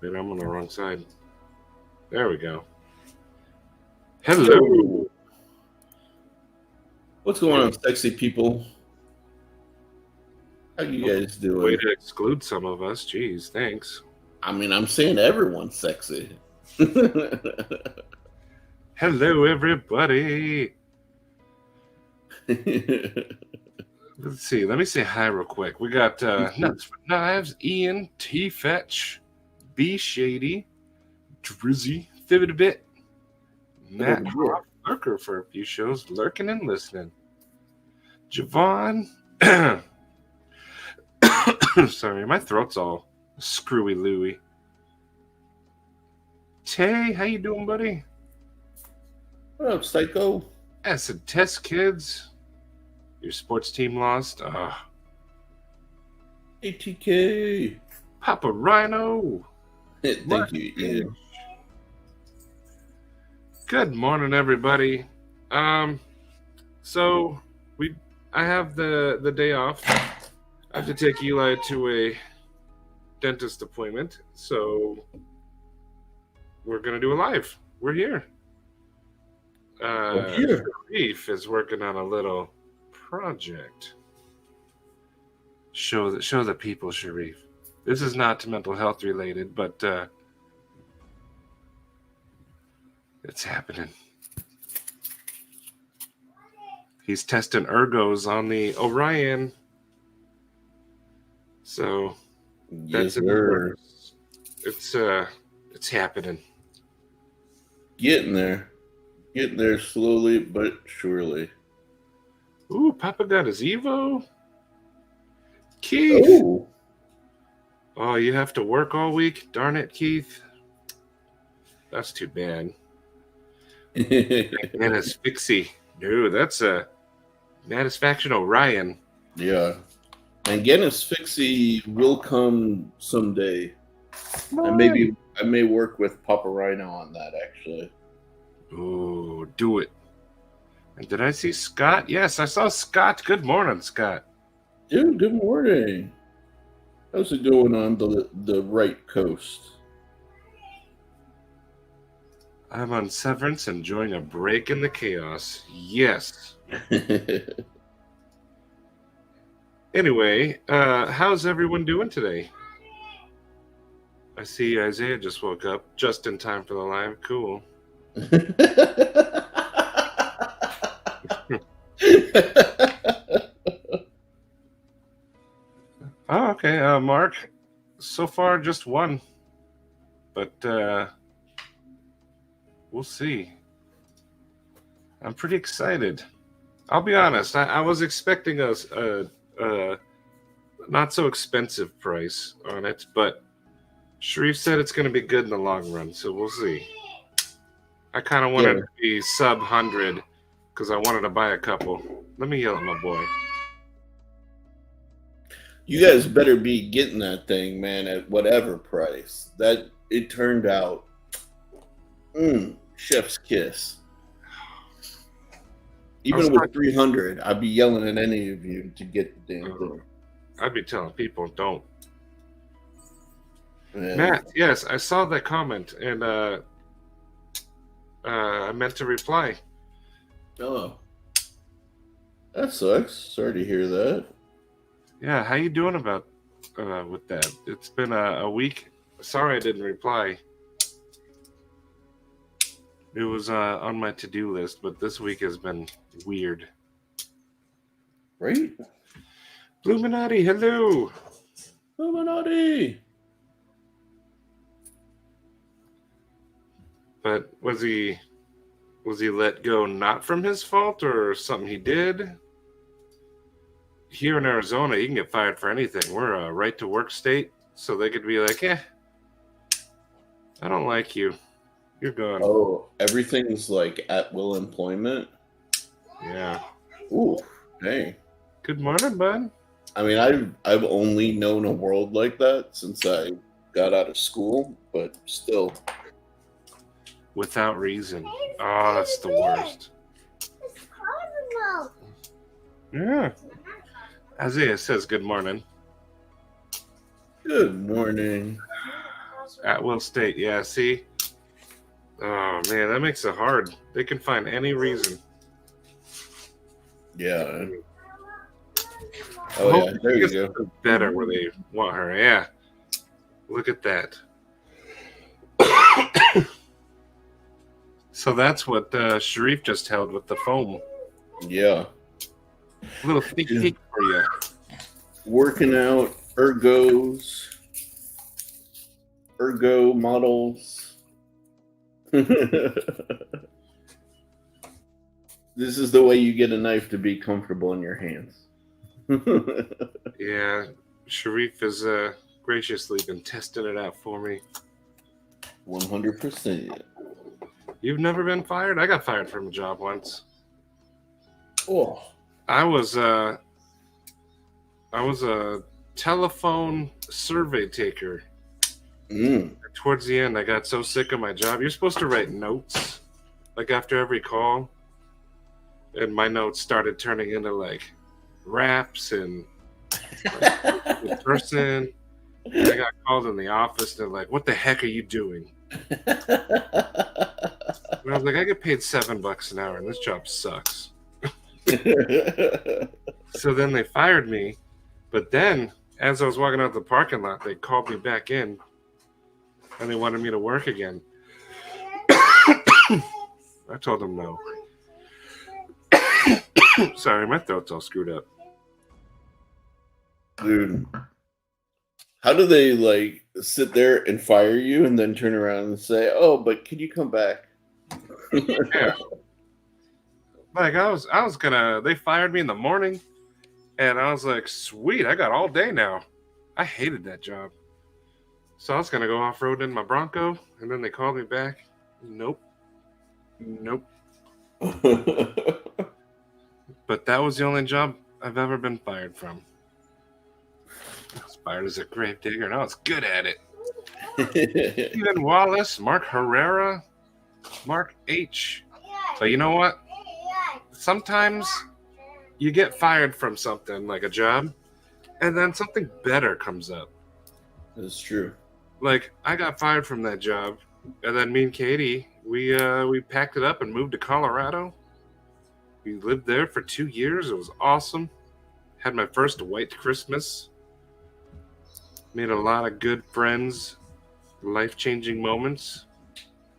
Wait, I'm on the wrong side. There we go. Hello. What's going on, sexy people? How you guys Way doing? to exclude some of us. Jeez, thanks. I mean, I'm saying everyone's sexy. Hello, everybody. Let's see. Let me say hi real quick. We got Nuts for Knives, Ian, T Fetch, B Shady, Drizzy, Thibit a Bit, Matt Hoff, Lurker for a few shows, lurking and listening. Javon. Sorry, my throat's all screwy Louie. Tay, how you doing, buddy? What up, Psycho? Acid Test Kids. Your sports team lost. ATK. Papa Rhino. Thank you, Ian. Good morning, everybody. So I have the day off. I have to take Eli to a dentist appointment, so we're gonna do a live. We're here. Sharif is working on a little project. Show the people, Sharif. This is not mental health related, but it's happening. He's testing ergos on the Orion. So that's it's happening. Getting there slowly but surely. Ooh, Papa got his Evo. Keith. Oh, you have to work all week? Darn it, Keith. That's too bad. And his Fixie. No, that's a Satisfaction Orion. Yeah. And Guinness Fixie will come someday. And I may work with Papa Rhino on that, actually. Ooh, do it. And did I see Scott? Yes, I saw Scott. Good morning, Scott. Dude, good morning. How's it going on the right coast? I'm on severance, enjoying a break in the chaos. Yes. Anyway, how's everyone doing today? I see Isaiah just woke up just in time for the live. Cool. Oh, okay. Mark, so far just one. But we'll see. I'm pretty excited. I'll be honest. I was expecting a not so expensive price on it, but Sharif said it's going to be good in the long run, so we'll see. I kind of wanted to be sub 100 because I wanted to buy a couple. Let me yell at my boy. You guys better be getting that thing, man, at whatever price. That it turned out, chef's kiss. Even with 300, I'd be yelling at any of you to get the damn thing. I'd be telling people don't. Yeah. Matt, yes, I saw that comment and I meant to reply. Oh, that sucks. Sorry to hear that. Yeah, how you doing about with that? It's been a week. Sorry I didn't reply. It was on my to-do list, but this week has been weird. Right? Bluminati, hello. Bluminati. But was he let go not from his fault or something he did? Here in Arizona, you can get fired for anything. We're a right-to-work state, so they could be like, I don't like you. You're gone. Oh, everything's like at-will employment? Yeah. Ooh, dang. Good morning, bud. I mean, I've only known a world like that since I got out of school, but still. Without reason. Oh, that's the worst. Yeah. Isaiah says good morning. Good morning. At Will State, yeah. See, oh man, that makes it hard. They can find any reason. Yeah. Oh yeah, there you go. Better where they want her. Yeah. Look at that. So that's what Sharif just held with the foam. Yeah. A little sneak peek for you. Working out ergo models. This is the way you get a knife to be comfortable in your hands. Yeah, Sharif has graciously been testing it out for me. 100%. You've never been fired? I got fired from a job once. Oh. I was a telephone survey taker. Towards the end, I got so sick of my job. You're supposed to write notes, like after every call, and my notes started turning into like raps and the person. And I got called in the office. They're like, "What the heck are you doing?" And I was like, "I get paid $7 an hour, and this job sucks." So then they fired me. But then, as I was walking out the parking lot, they called me back in, and they wanted me to work again. I told them no. Sorry, my throat's all screwed up. Dude, how do they like sit there and fire you and then turn around and say, "Oh, but can you come back?" Yeah. Like I was gonna. They fired me in the morning, and I was like, "Sweet, I got all day now." I hated that job, so I was gonna go off road in my Bronco, and then they called me back. Nope. But that was the only job I've ever been fired from. I was fired as a grave digger, and I was good at it. Steven Wallace, Mark Herrera, Mark H. But you know what? Sometimes you get fired from something like a job, and then something better comes up. That's true. Like I got fired from that job, and then me and Katie, we packed it up and moved to Colorado. We lived there for 2 years. It was awesome. Had my first white Christmas. Made a lot of good friends, life-changing moments.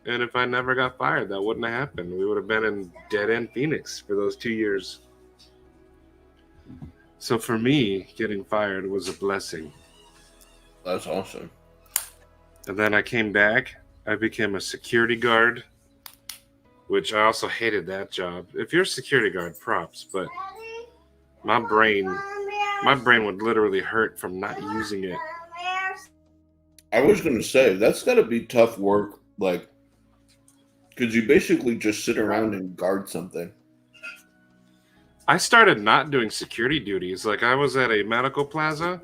And if I never got fired, that wouldn't have happened. We would have been in dead-end Phoenix for those 2 years. So for me, getting fired was a blessing. That's awesome. And then I came back. I became a security guard, which I also hated that job. If you're a security guard, props, but my brain would literally hurt from not using it. I was going to say, that's got to be tough work, like, because you basically just sit around and guard something. I started not doing security duties. Like, I was at a medical plaza,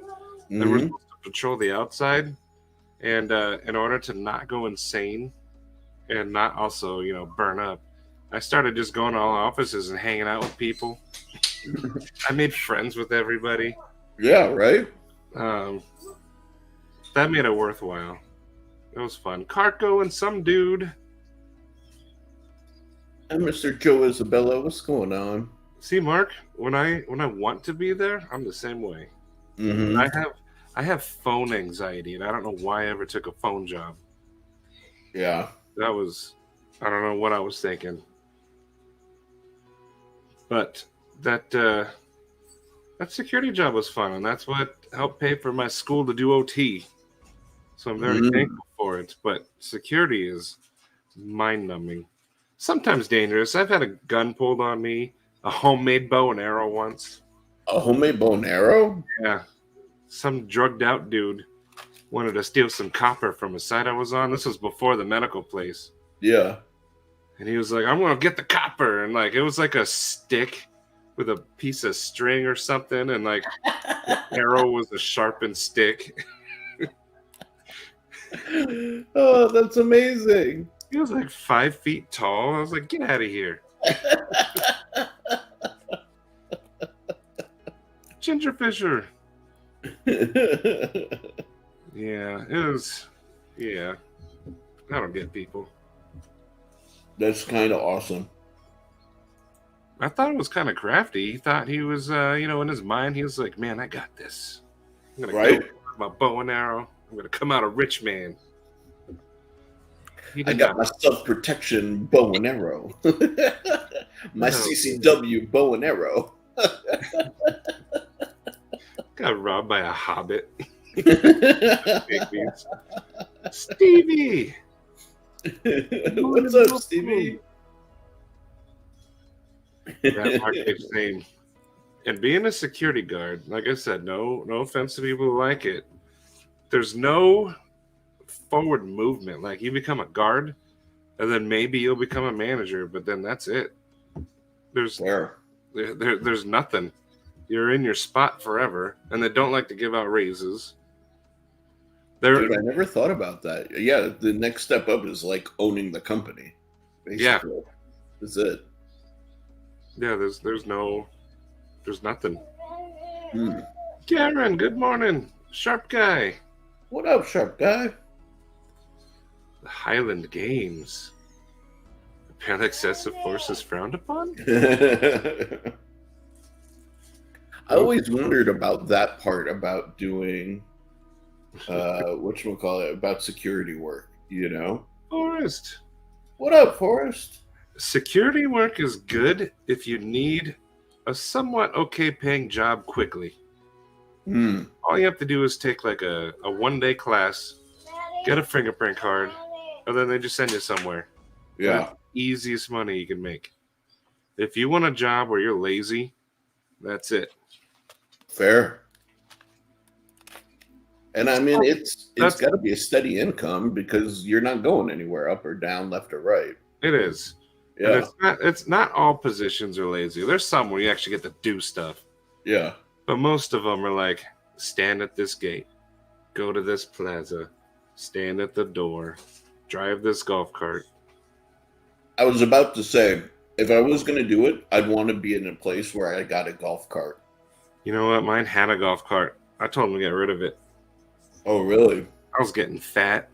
and we're supposed to patrol the outside, and in order to not go insane and not also, burn up, I started just going to all offices and hanging out with people. I made friends with everybody. Yeah, right? That made it worthwhile. It was fun. Carco and some dude. And Mr. Joe Isabella, what's going on? See, Mark, when I want to be there, I'm the same way. Mm-hmm. I have phone anxiety, and I don't know why I ever took a phone job. Yeah. I don't know what I was thinking. But that security job was fun, and that's what helped pay for my school to do OT. So I'm very thankful for it. But security is mind-numbing. Sometimes dangerous. I've had a gun pulled on me, a homemade bow and arrow once. A homemade bow and arrow? Yeah. Some drugged-out dude wanted to steal some copper from a site I was on. This was before the medical place. Yeah. And he was like, "I'm going to get the copper." And like, it was like a stick with a piece of string or something. And like, the arrow was a sharpened stick. Oh, that's amazing. He was like 5 feet tall. I was like, "Get out of here." Ginger Fisher. Yeah, it was Yeah, I don't get people. That's kind of awesome. I thought it was kind of crafty. He thought he was, in his mind, he was like, "Man, I got this. I'm gonna go Right? with my bow and arrow. I'm gonna come out a rich man." He I did got not. my self-protection bow and arrow. My No, CCW bow and arrow. got robbed by a hobbit. What's Stevie. up, Stevie? That arcade name. And being a security guard, like I said, no offense to people who like it. There's no forward movement. Like you become a guard, and then maybe you'll become a manager, but then that's it. There's Where? there's nothing. You're in your spot forever, and they don't like to give out raises. Dude, I never thought about that. Yeah, the next step up is like owning the company. Basically. Yeah. That's it. Yeah, there's nothing. Hmm. Karen, good morning. Sharp guy. What up, sharp guy? The Highland Games. Apparently excessive force is frowned upon? I always wondered about that part about doing whatchamacallit, about security work, you know? Forrest. What up, Forrest? Security work is good if you need a somewhat okay paying job quickly. All you have to do is take like a 1-day class, get a fingerprint card, and then they just send you somewhere. Yeah. That's the easiest money you can make. If you want a job where you're lazy, that's it. Fair. And I mean, it's got to be a steady income because you're not going anywhere up or down, left or right. It is. Yeah. And it's not all positions are lazy. There's some where you actually get to do stuff. Yeah. But most of them are like, stand at this gate, go to this plaza, stand at the door, drive this golf cart. I was about to say, if I was going to do it, I'd want to be in a place where I got a golf cart. You know what? Mine had a golf cart. I told them to get rid of it. Oh, really? I was getting fat.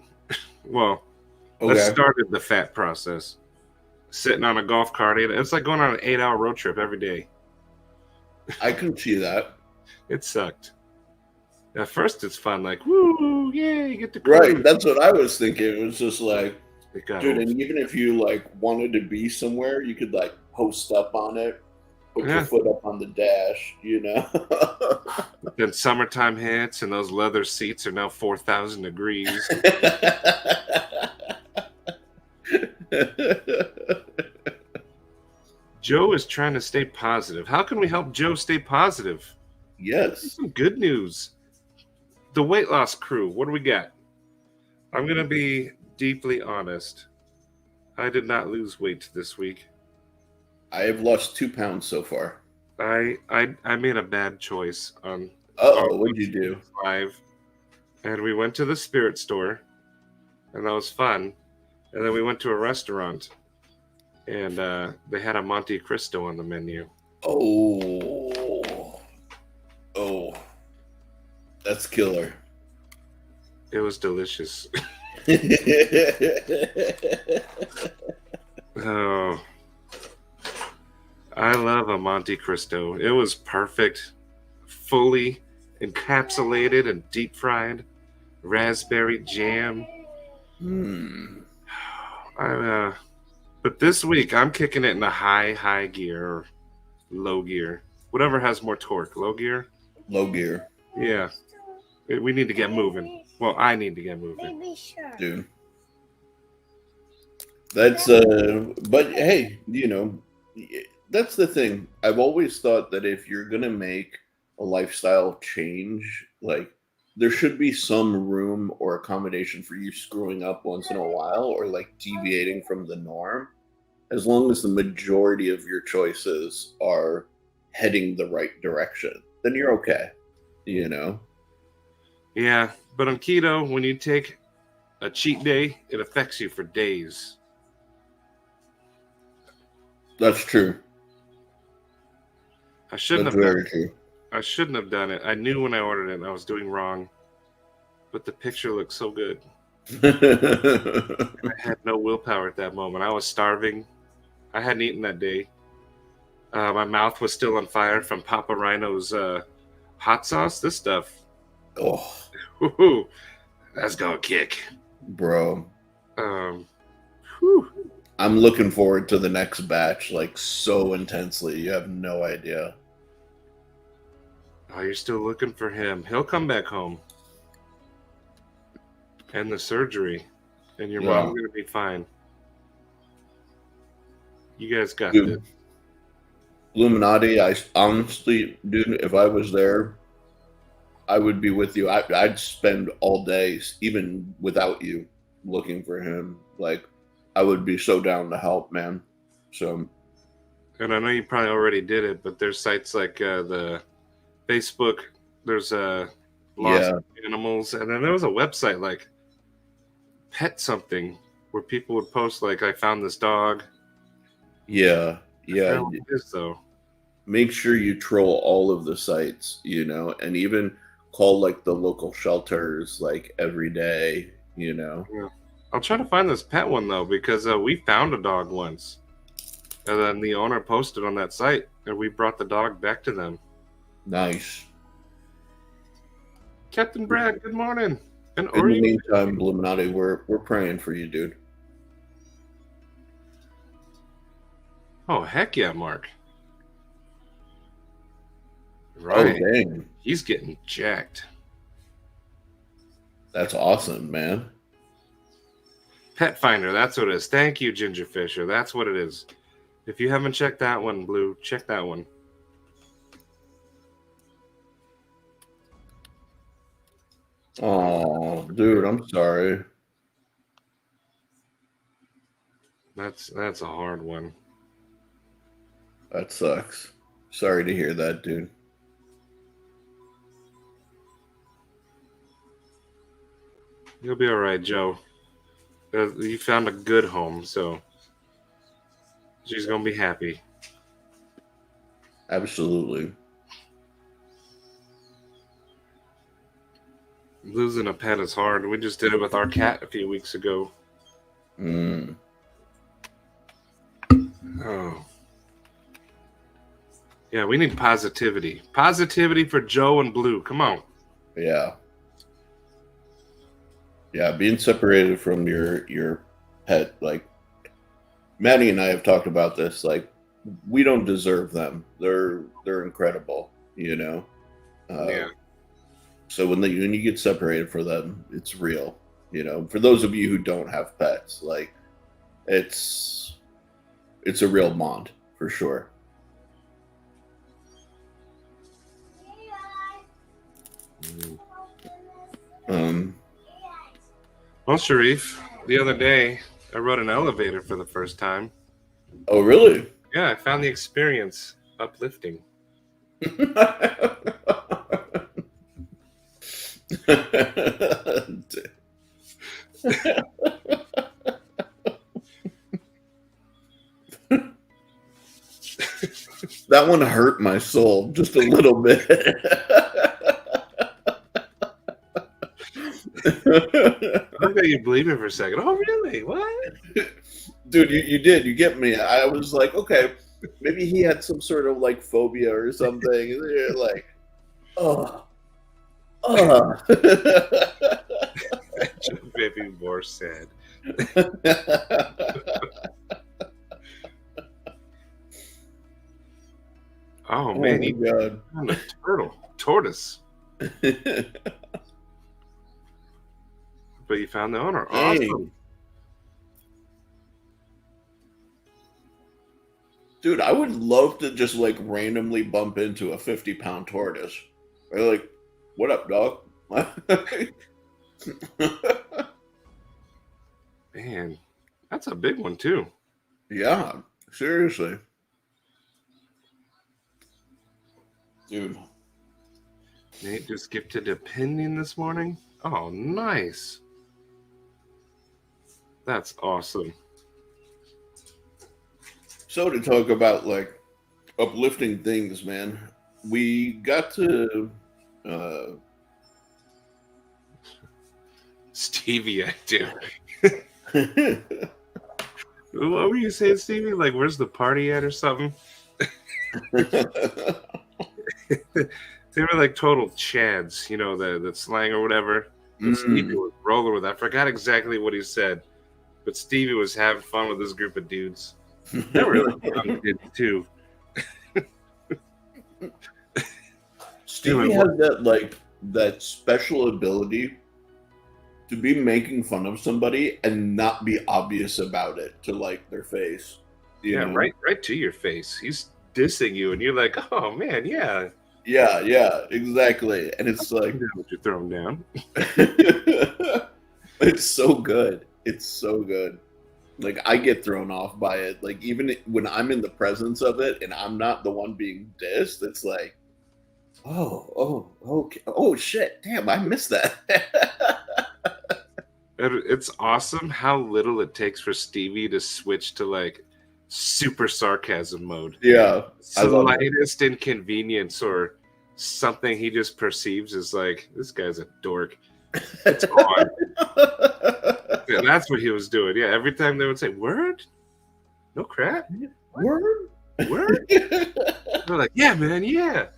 Well, okay. That started the fat process. Sitting on a golf cart. It's like going on an 8-hour road trip every day. I can see that. It sucked. At first, it's fun. Like, woo, yeah, you get to go. Right. That's what I was thinking. It was just like, dude, old. and even if you like wanted to be somewhere, you could like post up on it, put your foot up on the dash, you know. Then summertime hits, and those leather seats are now 4,000 degrees. Joe is trying to stay positive. How can we help Joe stay positive? Yes. Some good news. The weight loss crew, what do we got? I'm going to be deeply honest. I did not lose weight this week. I have lost 2 pounds so far. I made a bad choice on. What'd you do? Live, and we went to the spirit store, and that was fun. And then we went to a restaurant, and they had a Monte Cristo on the menu. Oh, that's killer. It was delicious. Oh, I love a Monte Cristo. It was perfect, fully encapsulated and deep fried, raspberry jam. But this week I'm kicking it in a high gear or low gear, whatever has more torque. Low gear. Yeah, we need to get moving. Well, I need to get moving, dude. That's but hey, you know, that's the thing. I've always thought that if you're gonna make a lifestyle change, like there should be some room or accommodation for you screwing up once in a while or like deviating from the norm, as long as the majority of your choices are heading the right direction, then you're okay, you know? Yeah, but on keto, when you take a cheat day, it affects you for days. That's true. I shouldn't have done it. I shouldn't have done it. I knew when I ordered it I was doing wrong, but the picture looked so good. I had no willpower at that moment. I was starving. I hadn't eaten that day. My mouth was still on fire from Papa Rhino's hot sauce. This stuff, Oh, whoo, that's gonna kick. bro. Um, whew. I'm looking forward to the next batch like so intensely. You have no idea. Oh, you're still looking for him. He'll come back home. And the surgery. And your Yeah. mom's gonna be fine. You guys got Dude, this. Illuminati, I honestly, dude, if I was there, I would be with you. I'd spend all day, even without you, looking for him. Like, I would be so down to help, man. So, And I know you probably already did it, but there's sites like the Facebook. There's Lost yeah, Animals, and then there was a website like Pet Something where people would post like, "I found this dog." yeah, I forgot yeah. what it is though. Make sure you troll all of the sites, and even call like the local shelters like every day, Yeah. I'll try to find this pet one though because we found a dog once, and then the owner posted on that site, and we brought the dog back to them. Nice. Captain Brad, good morning. And In the meantime, Illuminati, we're praying for you, dude. Oh heck yeah, Mark. Oh, Right, dang. he's getting jacked. That's awesome, man. Pet Finder, that's what it is. Thank you, Ginger Fisher. That's what it is. If you haven't checked that one, Blue, check that one. Oh, dude, I'm sorry. That's a hard one. That sucks. Sorry to hear that, dude. You'll be all right, Joe. You found a good home, so she's gonna be happy. Absolutely. Losing a pet is hard. We just did it with our cat a few weeks ago. Mm. Oh. Yeah, we need positivity. Positivity for Joe and Blue. Come on. Yeah. Yeah, being separated from your pet, like Maddie and I have talked about this, like we don't deserve them. They're incredible, Yeah. So when you get separated from them, it's real. For those of you who don't have pets, like it's a real bond for sure. Well, Sharif, the other day I rode an elevator for the first time. Oh, really? Yeah, I found the experience uplifting. That one hurt my soul just a little bit. I got you believing for a second. Oh, really? What? Dude, you did. You get me. I was like, okay, maybe he had some sort of like phobia or something. You're like, oh. Maybe more sad. Oh, man, my God. found a tortoise. But you found the owner. Awesome. Dang. Dude, I would love to just like randomly bump into a 50-pound tortoise. They're like, what up, dog? Man, that's a big one, too. Yeah, seriously. Dude. Nate just gifted a pinning this morning. Oh, nice. That's awesome. So to talk about like uplifting things, man, we got to Stevie, I do. What were you saying, Stevie? Like, where's the party at or something? They were like total chads, you know, the slang or whatever. And Stevie was rolling with that. I forgot exactly what he said, but Stevie was having fun with this group of dudes. They were really young kids too. Stevie has that special ability to be making fun of somebody and not be obvious about it to like their face. You know? right to your face. He's dissing you, and you're like, "Oh man, yeah, yeah, exactly." And it's like, what you're throwing down. it's so good. It's so good. Like I get thrown off by it. Like even when I'm in the presence of it and I'm not the one being dissed, it's like, okay, oh shit, damn, I missed that. It's awesome how little it takes for Stevie to switch to like super sarcasm mode. Yeah, Slightest inconvenience or something he just perceives as like, this guy's a dork. It's on. Yeah, that's what he was doing. Yeah, every time they would say, "Word? No crap? Word? Word?" They're like, "Yeah, man, yeah."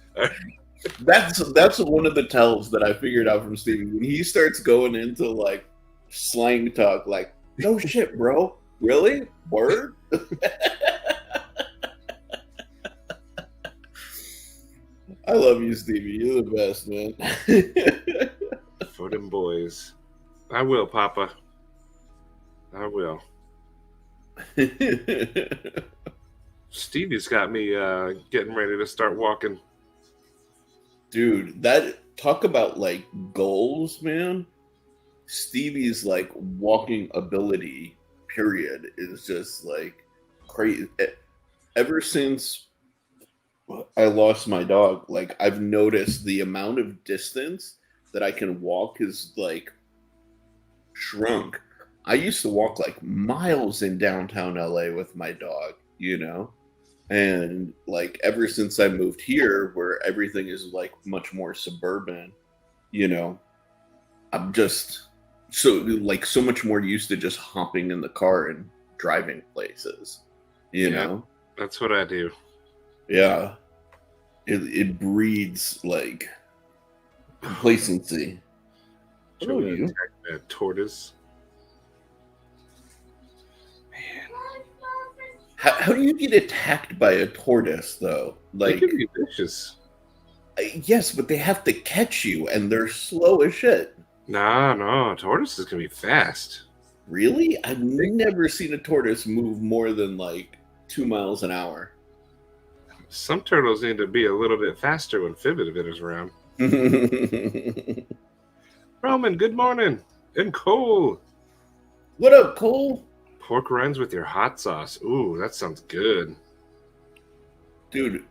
That's one of the tells that I figured out from Stevie. When he starts going into like slang talk, like, "No shit, bro. Really? Word?" I love you, Stevie. You're the best, man. For them boys. I will, Papa. I will. Stevie's got me getting ready to start walking. Dude, that talk about like goals, man. Stevie's like walking ability, period, is just like crazy. Ever since I lost my dog, like I've noticed the amount of distance that I can walk is like shrunk. I used to walk like miles in downtown LA with my dog, you know? And like ever since I moved here where everything is like much more suburban, you know, I'm just so much more used to just hopping in the car and driving places, you know? That's what I do. Yeah. It breeds like complacency. Hello, you. A tortoise. How do you get attacked by a tortoise, though? Like, they can be vicious. Yes, but they have to catch you, and they're slow as shit. No, tortoises can be fast. Really? I've never seen a tortoise move more than like 2 miles an hour. Some turtles need to be a little bit faster when Fibit is around. Roman, good morning. And Cole. What up, Cole? Pork rinds with your hot sauce. Ooh, that sounds good. Dude.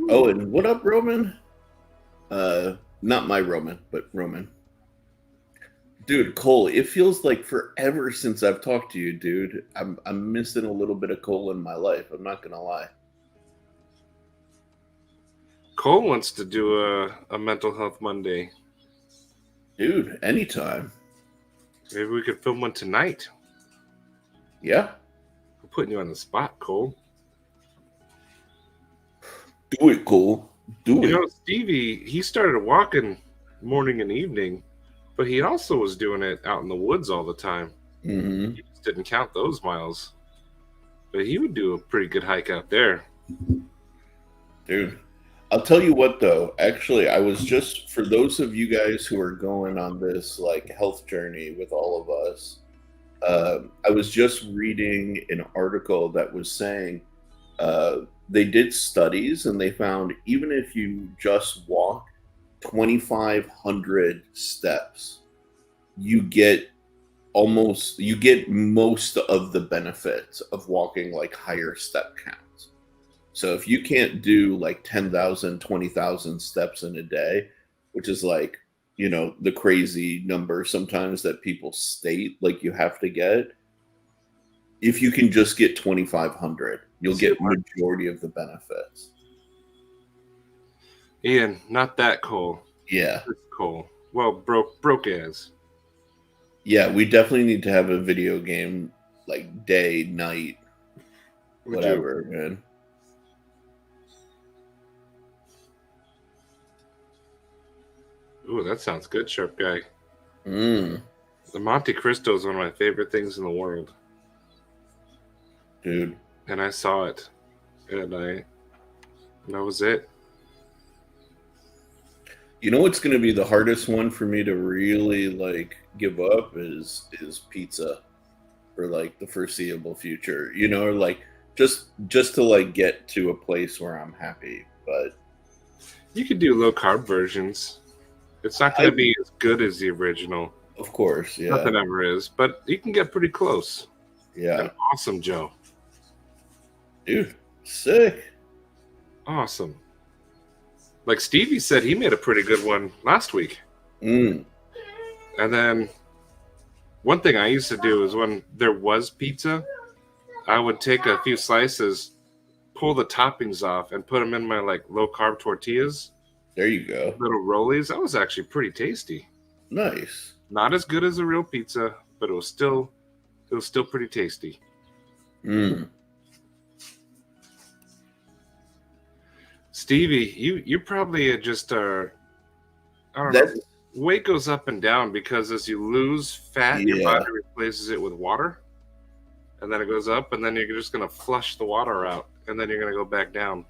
Oh, and what up, Roman? Not my Roman, but Roman. Dude, Cole, it feels like forever since I've talked to you, dude. I'm missing a little bit of Cole in my life. I'm not gonna lie. Cole wants to do a mental health Monday. Dude, anytime. Maybe we could film one tonight. Yeah. I'm putting you on the spot, Cole. Do it, Cole. Do it. You know, Stevie, he started walking morning and evening, but he also was doing it out in the woods all the time. Mm-hmm. He just didn't count those miles. But he would do a pretty good hike out there. Dude, I'll tell you what, though. Actually, I was just, for those of you guys who are going on this like health journey with all of us, I was just reading an article that was saying they did studies and they found even if you just walk 2,500 steps, you get most of the benefits of walking like higher step counts. So if you can't do like 10,000, 20,000 steps in a day, which is like, you know, the crazy number sometimes that people state like you have to get, if you can just get 2,500, you'll get majority of the benefits. Ian, not that Cole. Yeah. This Cole. Well, broke as. Yeah, we definitely need to have a video game like day, night, We do. whatever, man. Ooh, that sounds good, Sharp Guy. Mm, The Monte Cristo is one of my favorite things in the world. dude. And I saw it. And that was it. You know what's going to be the hardest one for me to really like give up is pizza for like the foreseeable future. You know, like just to like get to a place where I'm happy. But You could do low carb versions. It's not going to be as good as the original. of course, yeah, Nothing ever is, but you can get pretty close. yeah, And awesome, Joe. dude, sick. Awesome. Like Stevie said, he made a pretty good one last week. Mm, And then one thing I used to do is when there was pizza, I would take a few slices, pull the toppings off, and put them in my like low carb tortillas, there you go. little rollies. That was actually pretty tasty. Nice. Not as good as a real pizza, but it was still pretty tasty. Mm. Stevie, you probably just are. I don't know. That's Weight goes up and down because as you lose fat, your yeah. body replaces it with water, and then it goes up, and then you're just gonna flush the water out, and then you're gonna go back down.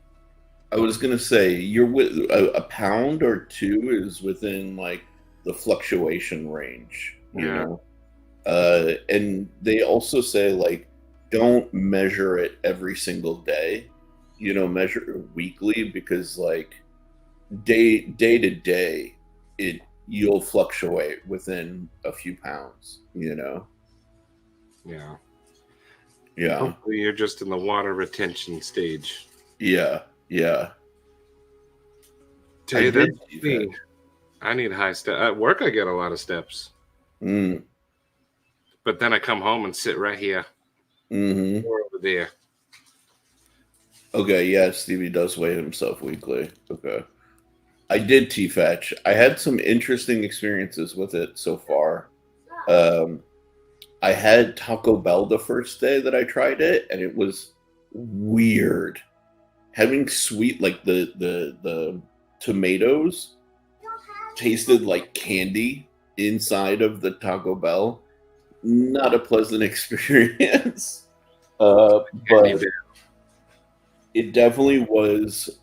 I was gonna say you're with a pound or two is within like the fluctuation range, you Yeah. know. And they also say like don't measure it every single day, you know, measure it weekly because like day to day, you'll fluctuate within a few pounds, you know. Yeah. Yeah, Hopefully, you're just in the water retention stage. yeah, yeah. Tell I you did that's see me. that. I need high step. At work, I get a lot of steps, Mm, but then I come home and sit right here hmm. or over there. Okay, yeah, Stevie does weigh himself weekly. Okay. I did T-Fetch. I had some interesting experiences with it so far. Um, I had Taco Bell the first day that I tried it, and it was weird. Having sweet like the tomatoes tasted like candy inside of the Taco Bell. Not a pleasant experience. Candy But Bear. it definitely was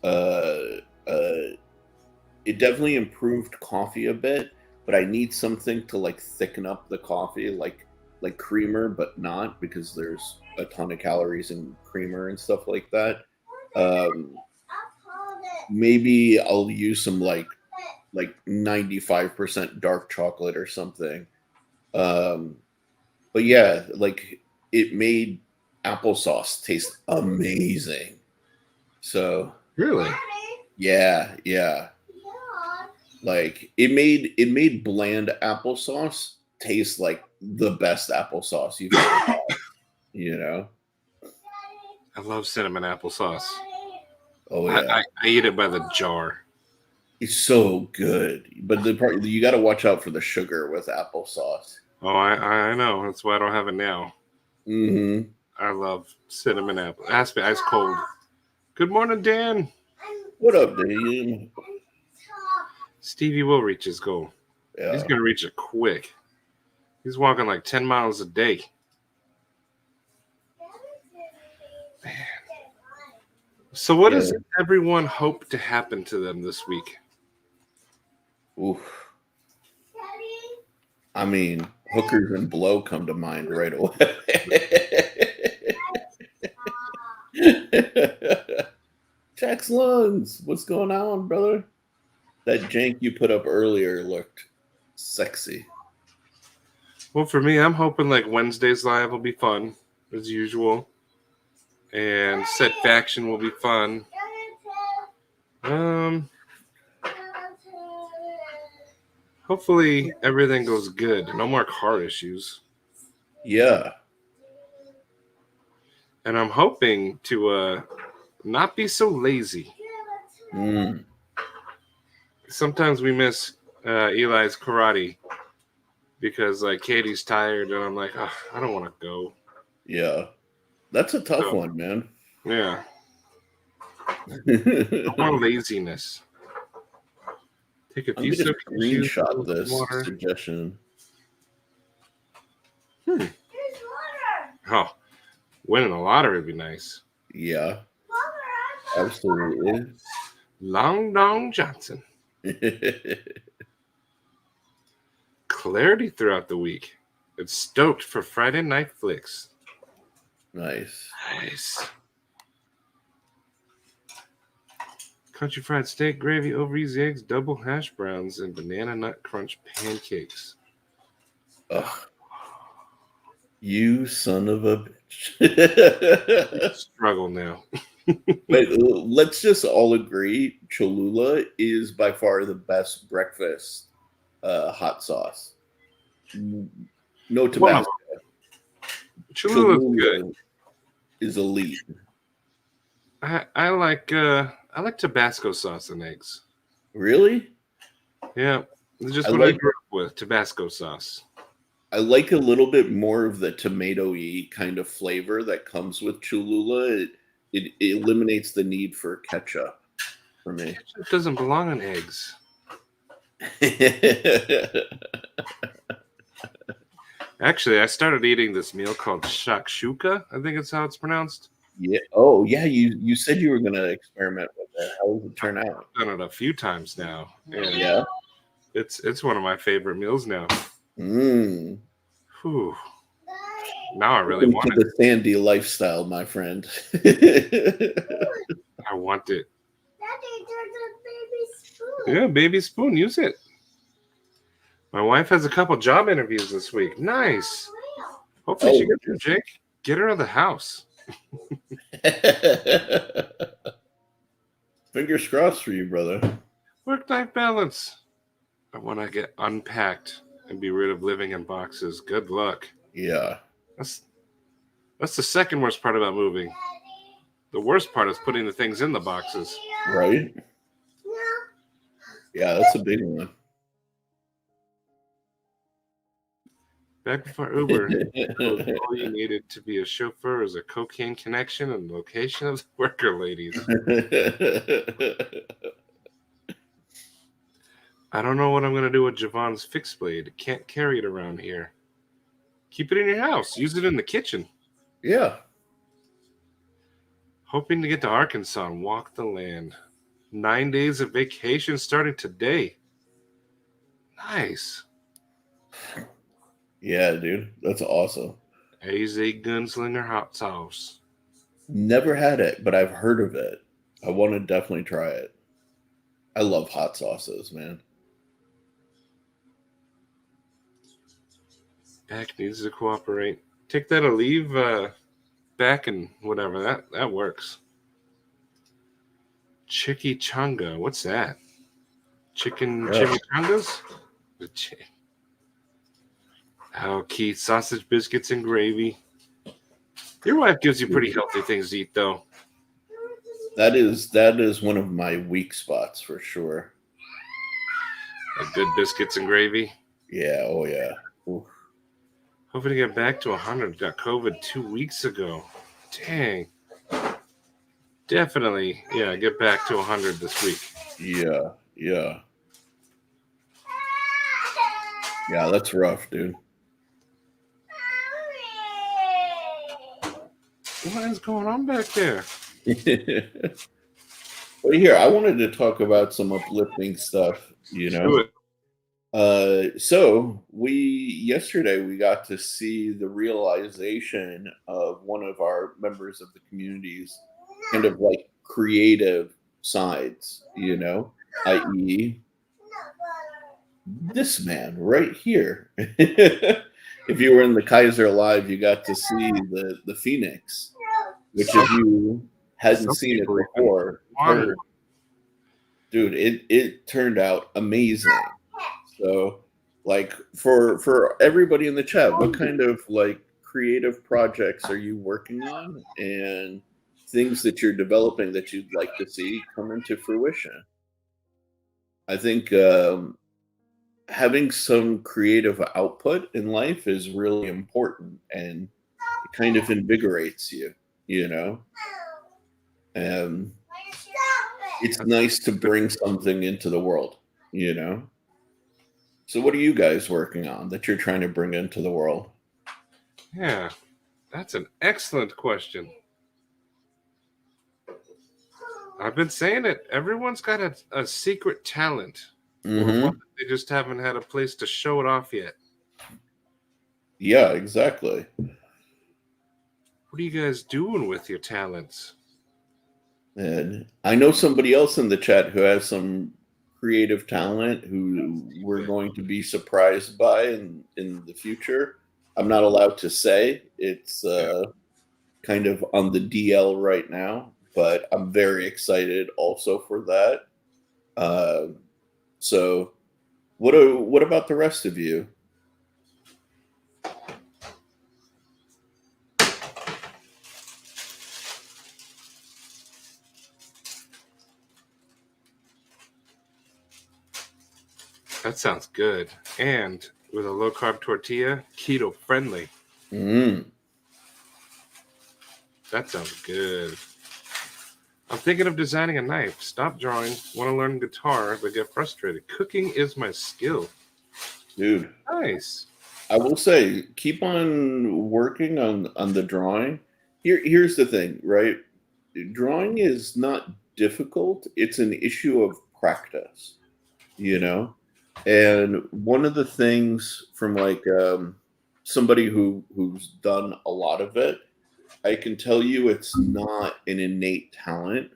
it definitely improved coffee a bit, but I need something to like thicken up the coffee, like creamer, but not because there's a ton of calories in creamer and stuff like that. Um, Maybe I'll use some like 95% dark chocolate or something. Um, but yeah, like it made applesauce taste amazing. So Really? yeah, yeah. Like it made bland applesauce taste like the best applesauce you've ever had, you know? I love cinnamon applesauce. Oh I, yeah. I, I eat it by the jar. It's so good. But the part you got to watch out for the sugar with applesauce. Oh, I know. That's why I don't have it now. Mhm. I love cinnamon apple. It has to be ice cold. Good morning, Dan. What up, Dave? Stevie will reach his goal. He's Yeah. gonna reach it quick. He's walking like 10 miles a day. So, what Yeah. does everyone hope to happen to them this week? Oof. I mean, hookers and blow come to mind right away. Jax Lunds, what's going on, brother? That jank you put up earlier looked sexy. Well, for me, I'm hoping like Wednesday's live will be fun as usual, and set faction will be fun. Um, hopefully everything goes good. No more car issues, Yeah. and I'm hoping to not be so lazy. Mm. Sometimes we miss Eli's karate. because like Katie's tired, and I'm like, oh, I don't want to go. Yeah. That's a tough So, one, man. yeah, more laziness. Take a I'm few gonna soaking shoes, screenshot with some this water. suggestion. Hmm. Oh, winning the lottery would be nice. Yeah, absolutely. Long Dong Johnson. Clarity throughout the week. It's stoked for Friday night flicks. Nice. Nice. Country fried steak, gravy, over easy eggs, double hash browns, and banana nut crunch pancakes. Ugh, you son of a bitch. Struggle now. But let's just all agree Cholula is by far the best breakfast hot sauce. No One of Tabasco. them. Cholula's good. Cholula is elite. I like Tabasco sauce and eggs. Really? Yeah, it's just I what I like grew up with. Tabasco sauce. I like a little bit more of the tomato-y kind of flavor that comes with Cholula. It eliminates the need for ketchup for me. Ketchup doesn't belong on eggs. Actually, I started eating this meal called shakshuka. I think it's how it's pronounced. Yeah. Oh, yeah. You said you were gonna experiment with that. How does it turn out? I've done it a few times now, and Yeah. it's one of my favorite meals now. Mm. Whew. Now I really Welcome want to it. the Sandy lifestyle, my friend. I want it. Daddy, there's a baby spoon. Yeah, baby spoon, use it. My wife has a couple job interviews this week. Nice. Hopefully Oh, she gets her, Jake. Get her out of the house. fingers crossed for you, brother. Work-life balance. I want to get unpacked and be rid of living in boxes. Good luck. Yeah. That's the second worst part about moving. The worst part is putting the things in the boxes. Right? Yeah, that's a big one. Back before Uber, all you needed to be a chauffeur is a cocaine connection and location of the worker ladies. I don't know what I'm going to do with Javon's fixed blade. Can't carry it around here. Keep it in your house. Use it in the kitchen. Yeah. Hoping to get to Arkansas and walk the land. 9 days of vacation starting today. Nice. Yeah, dude. That's awesome. AZ Gunslinger hot sauce. Never had it, but I've heard of it. I want to definitely try it. I love hot sauces, man. Back needs to cooperate. Take that or leave back and whatever. That works. Chimichanga. What's that? Chicken chimichangas? Oh, Keith, sausage biscuits and gravy. Your wife gives you pretty healthy things to eat, though. That is one of my weak spots for sure. Like good biscuits and gravy. Yeah, oh yeah. Oof. Hoping to get back to 100. Got COVID 2 weeks ago. Dang. Definitely, yeah, get back to 100 this week. Yeah, yeah. Yeah, that's rough, dude. What is going on back there? Well, here, I wanted to talk about some uplifting stuff, you Do know. it. So yesterday we got to see the realization of one of our members of the community's kind of like creative sides, you know, i.e., this man right here. If you were in the Kaiser Live, you got to see the Phoenix, which if you hadn't Some seen it people even before, wanted heard, dude, it turned out amazing. So, like for everybody in the chat, what kind of like creative projects are you working on, and things that you're developing that you'd like to see come into fruition? I think having some creative output in life is really important, and it kind of invigorates you, you know? And it's That's nice to bring something into the world, you know? So what are you guys working on that you're trying to bring into the world? yeah, that's an excellent question. I've been saying it. Everyone's got a secret talent, or one Mhm. that they just haven't had a place to show it off yet. Yeah, exactly. What are you guys doing with your talents? And I know somebody else in the chat who has some creative talent who we're going to be surprised by in the future. I'm not allowed to say. It's Yeah. kind of on the DL right now, but I'm very excited also for that. Uh, so what about the rest of you? That sounds good. And with a low carb tortilla, keto friendly. Mm. That sounds good. I'm thinking of designing a knife. Stop drawing. Want to learn guitar, but get frustrated. Cooking is my skill. Dude, Nice. I will say keep on working on the drawing. Here's the thing, right? Drawing is not difficult. It's an issue of practice, you know? And one of the things from like somebody who's done a lot of it, I can tell you it's not an innate talent.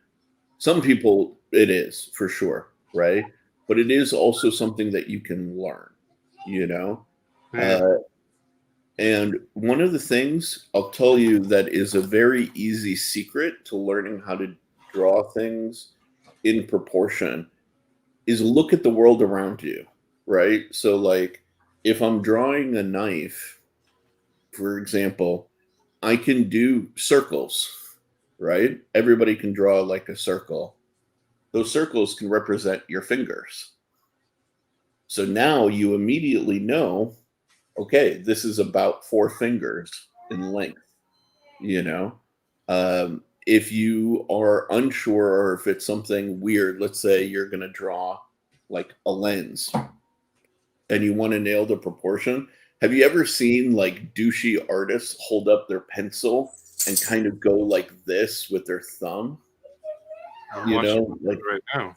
Some people it is for sure, right? But it is also something that you can learn, you know? Yeah. Uh, and one of the things I'll tell you that is a very easy secret to learning how to draw things in proportion is look at the world around you, right? So, like, if I'm drawing a knife, for example, I can do circles, right? Everybody can draw like a circle. Those circles can represent your fingers. So now you immediately know, okay, this is about 4 fingers in length, you know? If you are unsure or if it's something weird, let's say you're going to draw like a lens and you want to nail the proportion. Have you ever seen like douchey artists hold up their pencil and kind of go like this with their thumb? I'm You watching know, like, right now.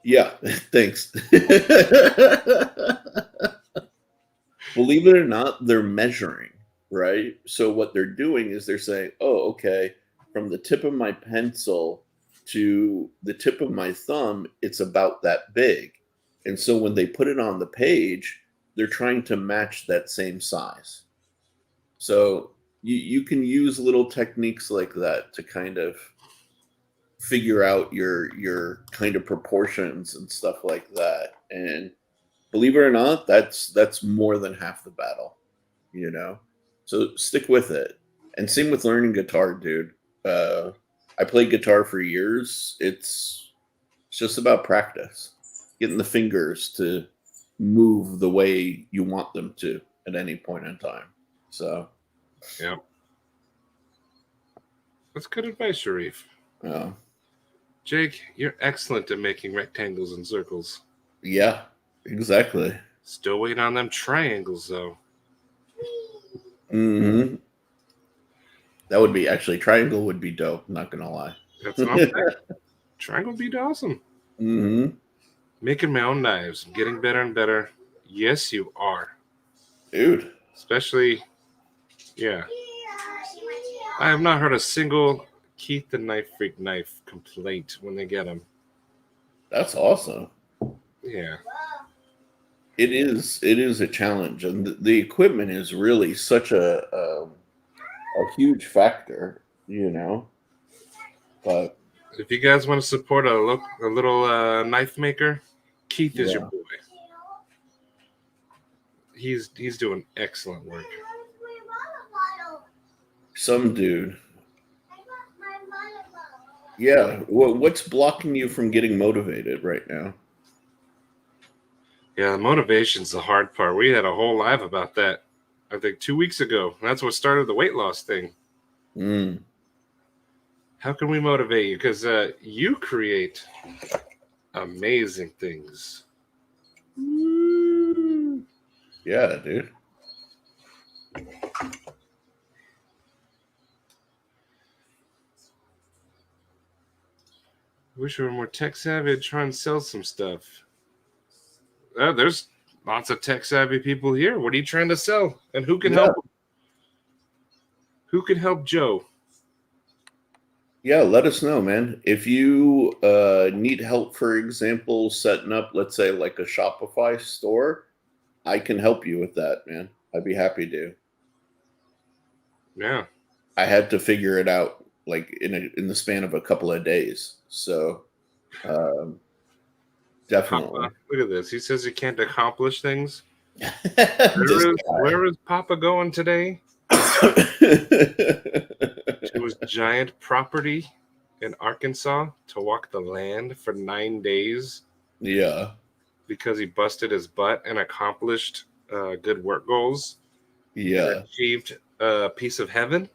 yeah, thanks. Believe it or not, they're measuring, right? So what they're doing is they're saying, oh, okay, from the tip of my pencil to the tip of my thumb, it's about that big. And so when they put it on the page, they're trying to match that same size. So you can use little techniques like that to kind of figure out your kind of proportions and stuff like that. And believe it or not, that's more than half the battle, you know? So stick with it. And same with learning guitar, dude. Uh, I played guitar for years. It's just about practice, getting the fingers to move the way you want them to at any point in time. So, Yeah. That's good advice, Sharif. uh, Jake, you're excellent at making rectangles and circles. yeah, exactly. Still waiting on them triangles, though. Hmm. That would be actually triangle would be dope. Not gonna lie. That's what I'm saying. Triangle would be awesome. Hmm. Making my own knives, getting better and better. Yes, you are. Dude, Especially, yeah. I have not heard a single Keith the Knife Freak knife complaint when they get them. that's awesome. Yeah. It is a challenge, and the equipment is really such a huge factor, you know. But If you guys want to support a little knife maker, Keith is your yeah, boy. He's doing excellent work. some dude. Yeah, what's blocking you from getting motivated right now? Yeah, the motivation's the hard part. We had a whole live about that, I think 2 weeks ago. That's what started the weight loss thing. Mm. How can we motivate you? Because you create amazing things. Yeah, dude. Wish we were more tech savvy to try and sell some stuff. There's lots of tech savvy people here. What are you trying to sell? And who can Yeah. help? Who can help Joe? Yeah, let us know, man. If you need help, for example, setting up, let's say, like a Shopify store, I can help you with that, man. I'd be happy to. Yeah. I had to figure it out like in the span of a couple of days. So definitely. Papa, look at this. He says he can't accomplish things. This Where is Papa going today? guy. To his giant property in Arkansas to walk the land for 9 days Yeah. because he busted his butt and accomplished good work goals and Yeah. achieved a piece of heaven.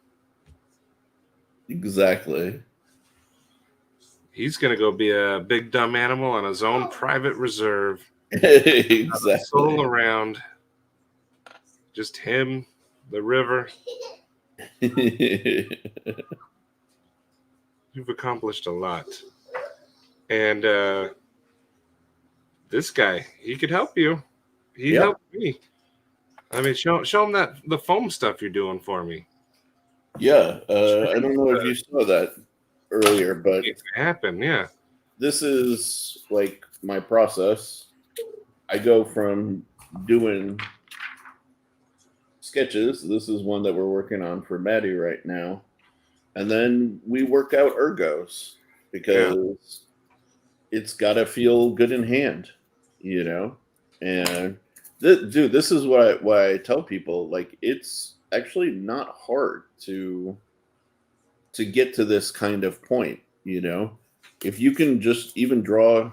Exactly. He's going to go be a big dumb animal on his own private reserve. Exactly. Soul around. Just him, the river. You've accomplished a lot. And this guy, he could help you. He Yep. helped me. I mean, show him the foam stuff you're doing for me. Yeah. I don't know if you saw that earlier, but It can happen, yeah. this is like my process. I go from doing sketches. This is one that we're working on for Maddie right now. And then we work out ergos because it's got to feel good in hand, you know? And dude, this is why I tell people, like, it's actually not hard to get to this kind of point, you know? If you can just even draw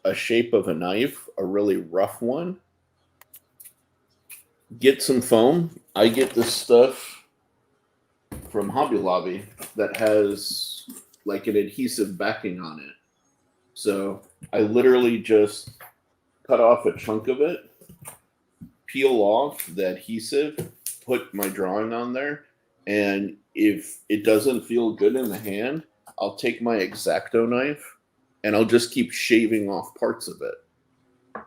a shape of a knife, a really rough one, get some foam. I get this stuff from Hobby Lobby that has like an adhesive backing on it. So I literally just cut off a chunk of it, peel off the adhesive, put my drawing on there, and if it doesn't feel good in the hand, I'll take my X-Acto knife and I'll just keep shaving off parts of it,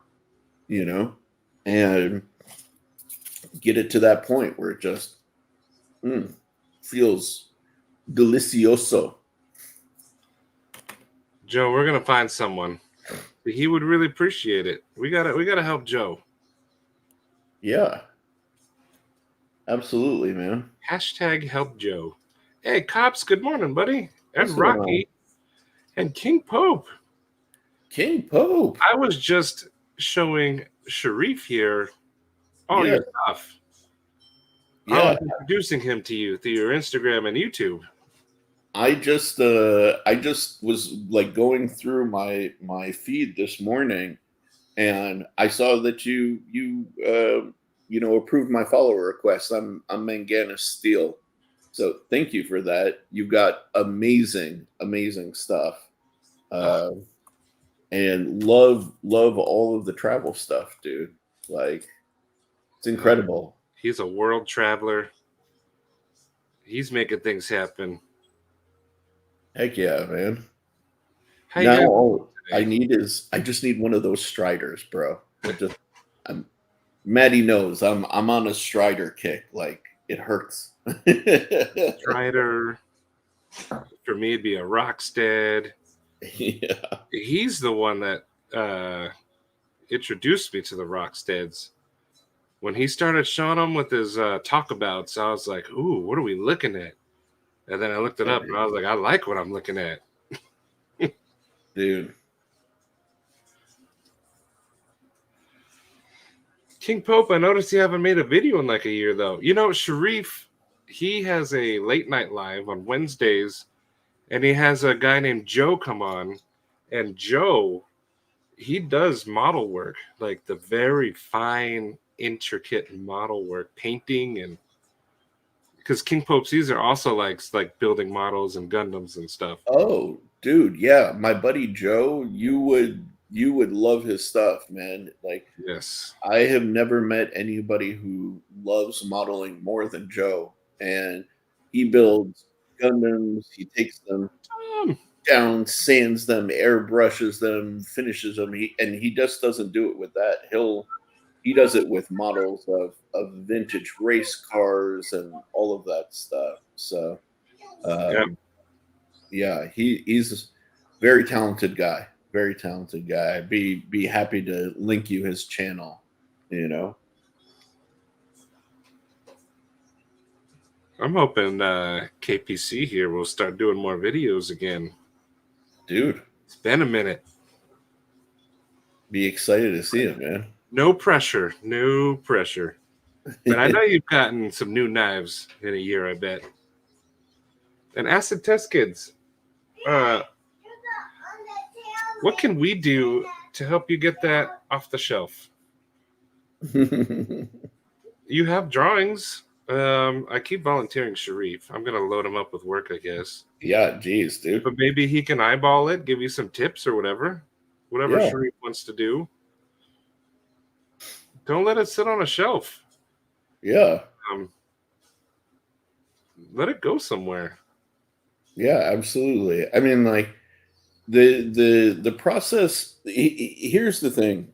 you know, and get it to that point where it just feels delicioso. Joe, we're gonna find someone. He would really appreciate it. We gotta help Joe. Yeah. Absolutely, man. Hashtag help Joe. Hey, Cops, good morning, buddy. And What's going Rocky. And King Pope. King Pope. I was just showing Sharif here all your stuff. Yeah. I was introducing him to you through your Instagram and YouTube. I just was like going through my feed this morning, and I saw that you approved my follower request. I'm Manganus Steel, so thank you for that. You've got amazing stuff, and love all of the travel stuff, dude. Like, it's incredible. He's a world traveler. He's making things happen. Heck yeah, man. How Now you doing all today? I just need one of those Striders, bro. Maddie knows I'm on a Strider kick. Like, it hurts. Strider. For me, it'd be a Rockstead. Yeah. He's the one that introduced me to the Rocksteads. When he started showing them with his talkabouts, I was like, ooh, what are we looking at? And then I looked it up, and I was like, I like what I'm looking at. Dude. King Pope, I noticed you haven't made a video in like a year, though. You know, Sharif, he has a late night live on Wednesdays, and he has a guy named Joe come on. And Joe, he does model work, like the very fine, intricate model work, painting, and because King Pope Caesar also likes like building models and Gundams and stuff. Oh, dude, yeah, my buddy Joe, you would love his stuff, man. Like Yes. I have never met anybody who loves modeling more than Joe, and he builds Gundams. He takes them Um, down, sands them, airbrushes them, finishes them. He just doesn't do it with that. He does it with models of vintage race cars and all of that stuff. So yeah, um, yeah, he's a very talented guy. Very talented guy. Be happy to link you his channel. You know, I'm hoping KPC here will start doing more videos again. dude, It's been a minute. be excited to see him, man. No pressure. No pressure. But I know you've gotten some new knives in a year, I bet. And acid test kids. What can we do to help you get that off the shelf? You have drawings. I keep volunteering Sharif. I'm gonna load him up with work, I guess. Yeah, geez, dude. But maybe he can eyeball it, give you some tips or whatever. Whatever Yeah. Sharif wants to do. Don't let it sit on a shelf. Yeah, Let it go somewhere. yeah, absolutely. I mean, like the process. Here's the thing.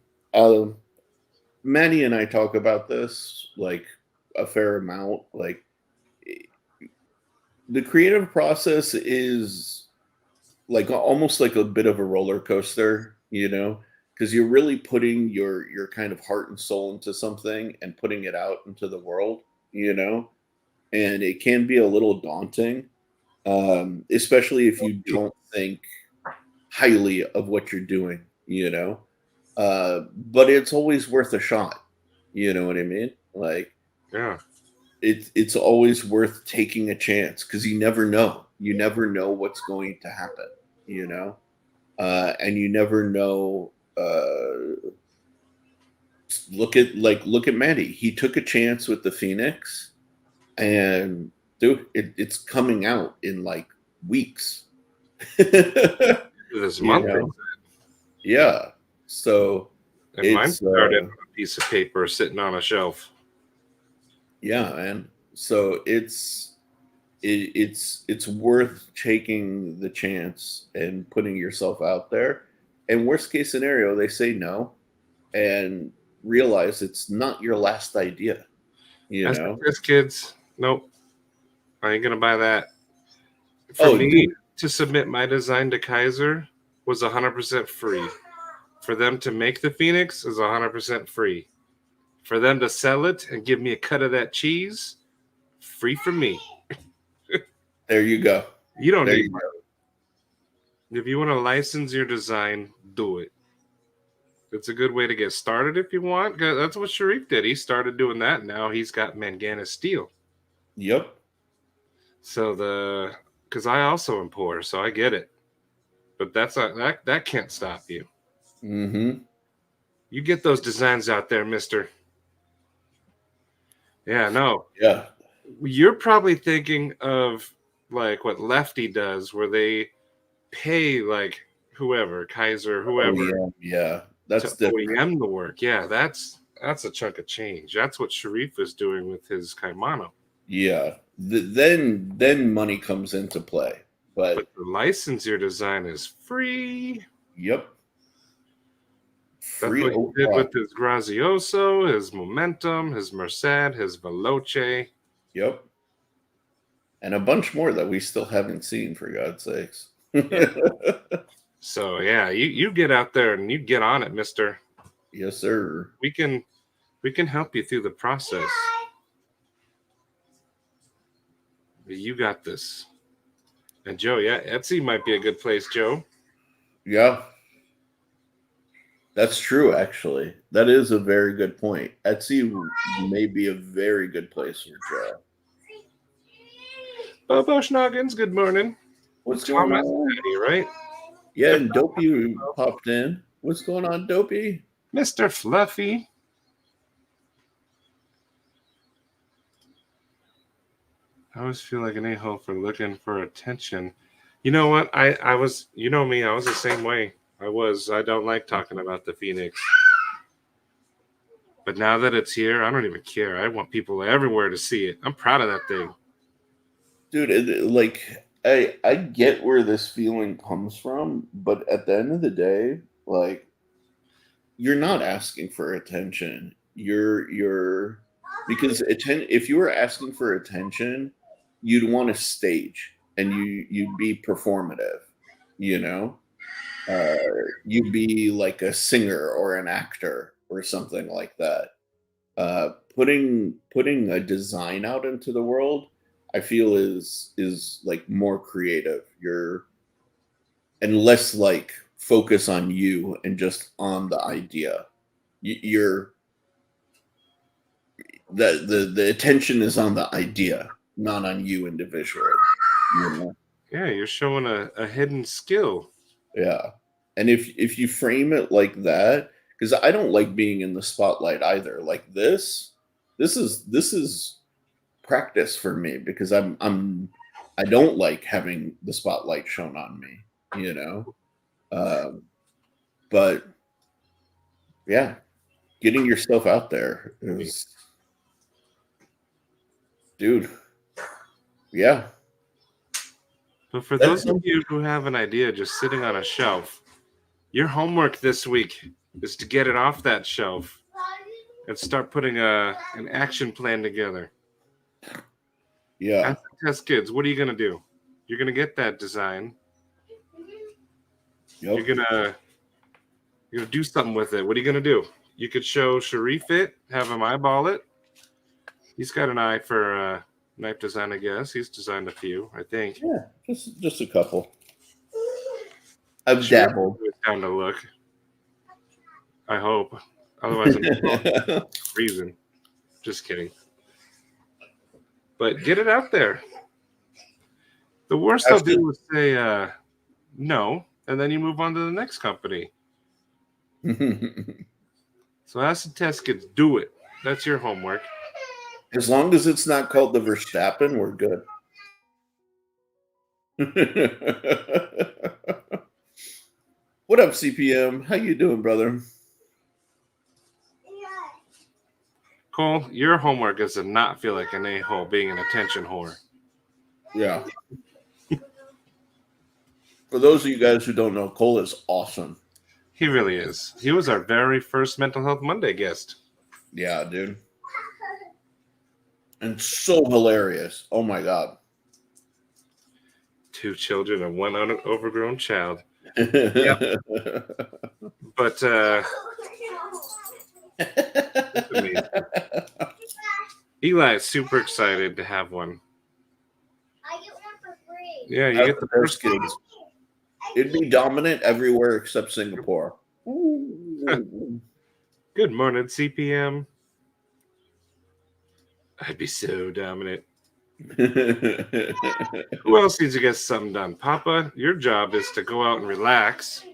Maddie and I talk about this like a fair amount. Like the creative process is like almost like a bit of a roller coaster, you know, because you're really putting your kind of heart and soul into something and putting it out into the world, you know, and it can be a little daunting, especially if you don't think highly of what you're doing, you know. But it's always worth a shot. You know what I mean? Like Yeah. it's always worth taking a chance because you never know. You never know what's going to happen, you know? And you never know look at Maddie. He took a chance with the Phoenix and dude, it's coming out in like weeks. This You month. know? Yeah. So And mine it's started on a piece of paper sitting on a shelf. yeah, man. So it's worth taking the chance and putting yourself out there. And worst case scenario, they say no and realize it's not your last idea. You As know? this kids, nope. I ain't gonna buy that. For Oh, me dude. to submit my design to Kaiser was 100% free. For them to make the Phoenix is 100% free. For them to sell it and give me a cut of that cheese, free for me. There you go. You don't There need you go. If you want to license your design, do it. It's a good way to get started if you want. 'Cause that's what Sharif did. He started doing that. Now he's got Manganese steel. Yep. So because I also am poor, so I get it. But that's not that can't stop you. Mm-hmm. You get those designs out there, mister. Yeah, no. Yeah. You're probably thinking of like what Lefty does, where they pay like whoever, Kaiser, Oh, whoever, yeah. Yeah. to That's different. OEM the work. Yeah, that's a chunk of change. That's what Sharif is doing with his Kaimano. Yeah. Then money comes into play. But But the license your design is free. yep. That's Free what he old did rock. with his Grazioso, his Momentum, his Merced, his Veloce. Yep. And a bunch more that we still haven't seen, for God's sakes. So yeah, you get out there and you get on it, mister. Yes, sir. We can help you through the process. You got this. And Joe, yeah, Etsy might be a good place, Joe. Yeah. That's true, actually. That is a very good point. Etsy may be a very good place for Joe. Bobo Schnoggins, good morning. What's going Thomas on? Daddy, right? Yeah, and Dope, you popped in. What's going on, Dopey? Mr. Fluffy. I always feel like an a-hole for looking for attention. You know what? I was, you know me, I was the same way. I don't like talking about the Phoenix. But now that it's here, I don't even care. I want people everywhere to see it. I'm proud of that thing. Dude, I get where this feeling comes from, but at the end of the day, like, you're not asking for attention. You're because if you were asking for attention, you'd want a stage and you'd be performative, you know? Uh, you'd be like a singer or an actor or something like that. Putting a design out into the world, I feel is like more creative. And less like focus on you and just on the idea. You're the attention is on the idea, not on you individually. You know? Yeah, you're showing a hidden skill. Yeah. And if you frame it like that, because I don't like being in the spotlight either. Like this is practice for me because I don't like having the spotlight shown on me, you know. But yeah, getting yourself out there is, dude. Yeah. But for those of you who have an idea just sitting on a shelf, your homework this week is to get it off that shelf and start putting an action plan together. Yeah. As test kids, what are you going to do? You're going to get that design. Yep. You're gonna do something with it. What are you gonna do? You could show Sharif it, have him eyeball it. He's got an eye for knife design, I guess. He's designed a few, I think. Yeah, just a couple. I've dabbled. It's down to look. I hope. Otherwise, I'm reason. Just kidding. But get it out there. The worst they'll do is say no, and then you move on to the next company. So acid test kids, do it. That's your homework. As long as it's not called the Verstappen, we're good. What up, CPM? How you doing, brother? Cole, your homework is to not feel like an a-hole being an attention whore. Yeah. For those of you guys who don't know, Cole is awesome. He really is. He was our very first Mental Health Monday guest. Yeah, dude. And so hilarious. Oh, my God. 2 children and 1 overgrown child. Yep. But it's amazing. Eli is super excited to have one. I get one for free. Yeah, you get the first kids. It'd be dominant everywhere except Singapore. Good morning, CPM. I'd be so dominant. Who else needs to get something done? Papa, your job is to go out and relax.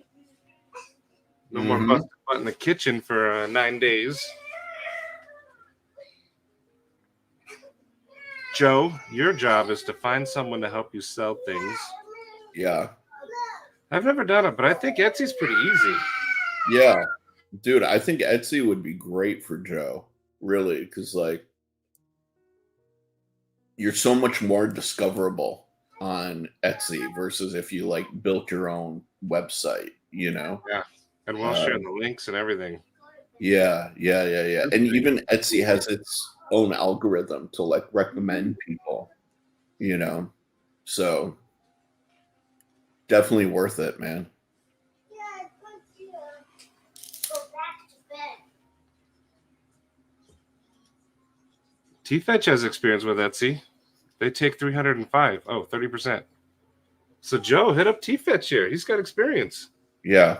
No more busting butt in the kitchen for 9 days. Joe, your job is to find someone to help you sell things. Yeah. I've never done it, but I think Etsy's pretty easy. Yeah. Dude, I think Etsy would be great for Joe. Really, because, like, you're so much more discoverable on Etsy versus if you, like, built your own website, you know? Yeah. And we'll share the links and everything. Yeah. And even Etsy has its own algorithm to, like, recommend people, you know? So definitely worth it, man. Yeah, I want you to go back to bed. T-Fetch has experience with Etsy. They take 305. Oh, 30%. So Joe, hit up T-Fetch here. He's got experience. Yeah.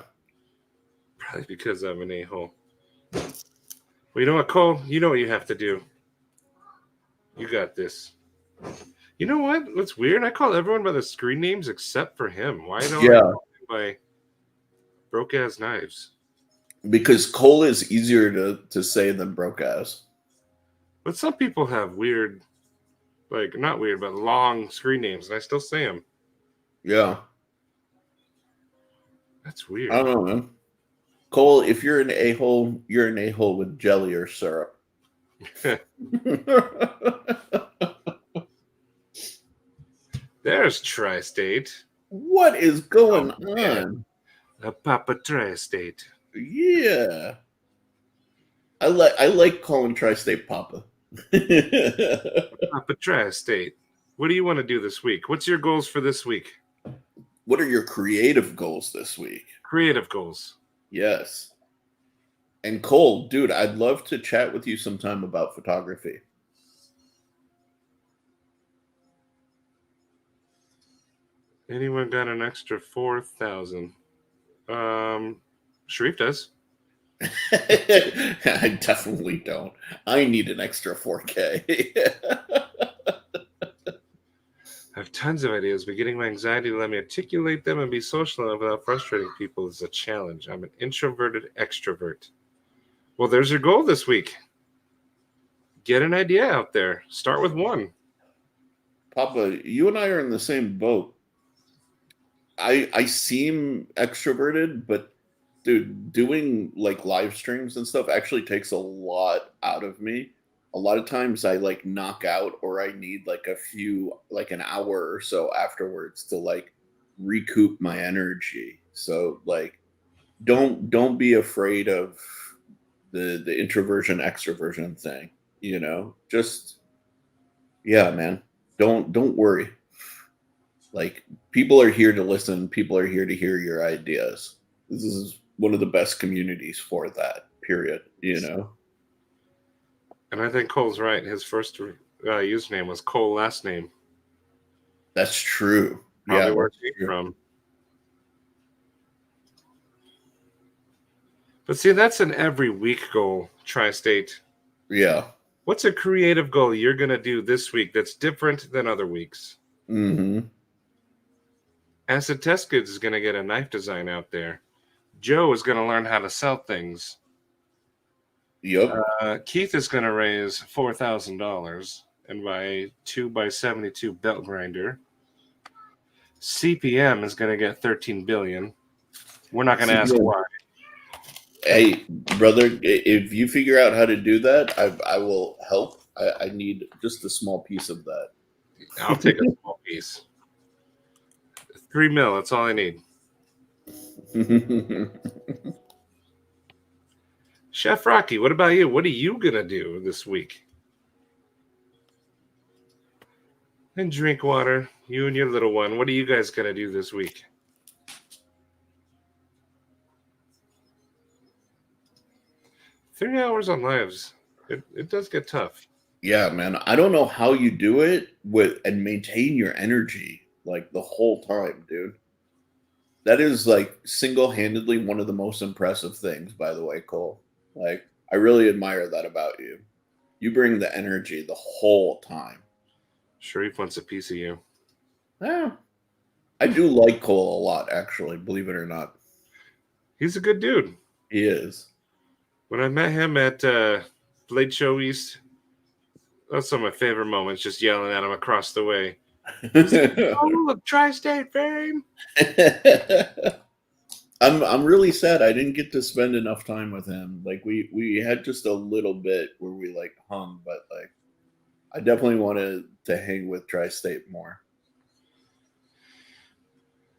Probably because I'm an a-hole. Well, you know what, Cole? You know what you have to do. You got this. You know what? What's weird? I call everyone by the screen names except for him. Why don't I call him by broke-ass knives? Because Cole is easier to say than broke ass. But some people have weird, like not weird, but long screen names, and I still say them. Yeah. That's I don't weird. know, man. Cole, if you're an a-hole, you're an a-hole with jelly or syrup. There's Tri-State. What is going Oh, yeah. on? A Papa Tri-State. Yeah. I like calling Tri-State Papa. Papa Tri-State. What do you want to do this week? What's your goals for this week? What are your creative goals this week? Creative goals. Yes. And Cole, dude, I'd love to chat with you sometime about photography. Anyone got an extra 4,000? Sharif does. I definitely don't. I need an extra 4K. I have tons of ideas, but getting my anxiety to let me articulate them and be social enough without frustrating people is a challenge. I'm an introverted extrovert. Well, there's your goal this week. Get an idea out there. Start with one. Papa, you and I are in the same boat. I seem extroverted, but dude, doing like live streams and stuff actually takes a lot out of me. A lot of times I like knock out or I need like like an hour or so afterwards to like recoup my energy. So like don't be afraid of the introversion extroversion thing, Just yeah, man. Don't worry. Like people are here to listen, people are here to hear your ideas. This is one of the best communities for that, period. And I think Cole's right. His first username was Cole, last name. That's true. Probably Yeah, where it that's came true. from. But see, that's an every week goal, Tri-State. Yeah. What's a creative goal you're going to do this week that's different than other weeks? Mm-hmm. Acid Test Goods is going to get a knife design out there. Joe is going to learn how to sell things. Yep. Keith is going to raise $4,000 and buy a 2x72 belt grinder. CPM is going to get 13 billion. We're not going to ask CPM. why. Hey, brother, if you figure out how to do that, I will help. I need just a small piece of that. I'll take a small piece. 3 mil, that's all I need. Chef Rocky, what about you? What are you going to do this week? And drink water. You and your little one. What are you guys going to do this week? Three hours on lives. It does get tough. Yeah, man. I don't know how you do it and maintain your energy like the whole time, dude. That is like single-handedly one of the most impressive things, by the way, Cole. Like, I really admire that about you. You bring the energy the whole time. Sharif wants a piece of you. Yeah. I do like Cole a lot, actually, believe it or not. He's a good dude. He is. When I met him at Blade Show East, that's some of my favorite moments, just yelling at him across the way. Oh, look, Tri-State fame. I'm really sad I didn't get to spend enough time with him. Like we had just a little bit where we like hung, but like I definitely wanted to hang with Tri-State more.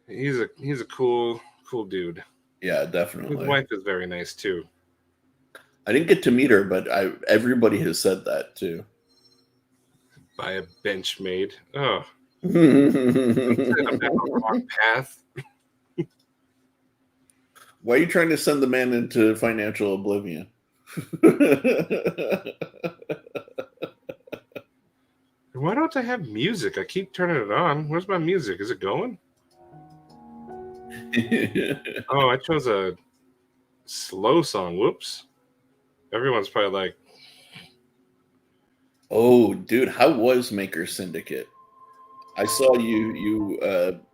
He's a cool dude. Yeah, His definitely. wife is very nice too. I didn't get to meet her, but everybody has said that too. By a bench maid. Oh, I'm Why down the wrong path. are you trying to send the man into financial oblivion? Why don't I have music? I keep turning it on. Where's my music? Is it going? Oh, I chose a slow song. Whoops. Everyone's probably like, Oh, dude, how was Maker Syndicate? I saw you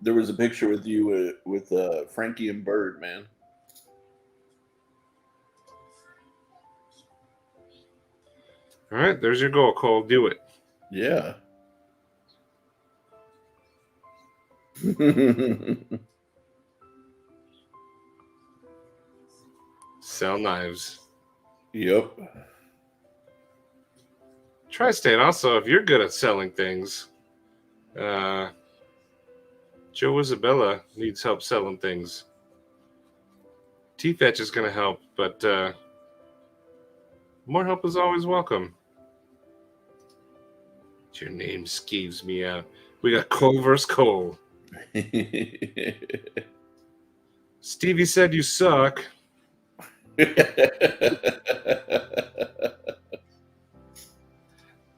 there was a picture with you with Frankie and Bird, man. All right, there's your goal, Cole. Do it. Yeah. Sell knives. Yep. Tri-State, also, if you're good at selling things, Joe Isabella needs help selling things. T-Fetch is going to help, but more help is always welcome. Your name skeeves me out. We got Cole versus Cole. Stevie said you suck.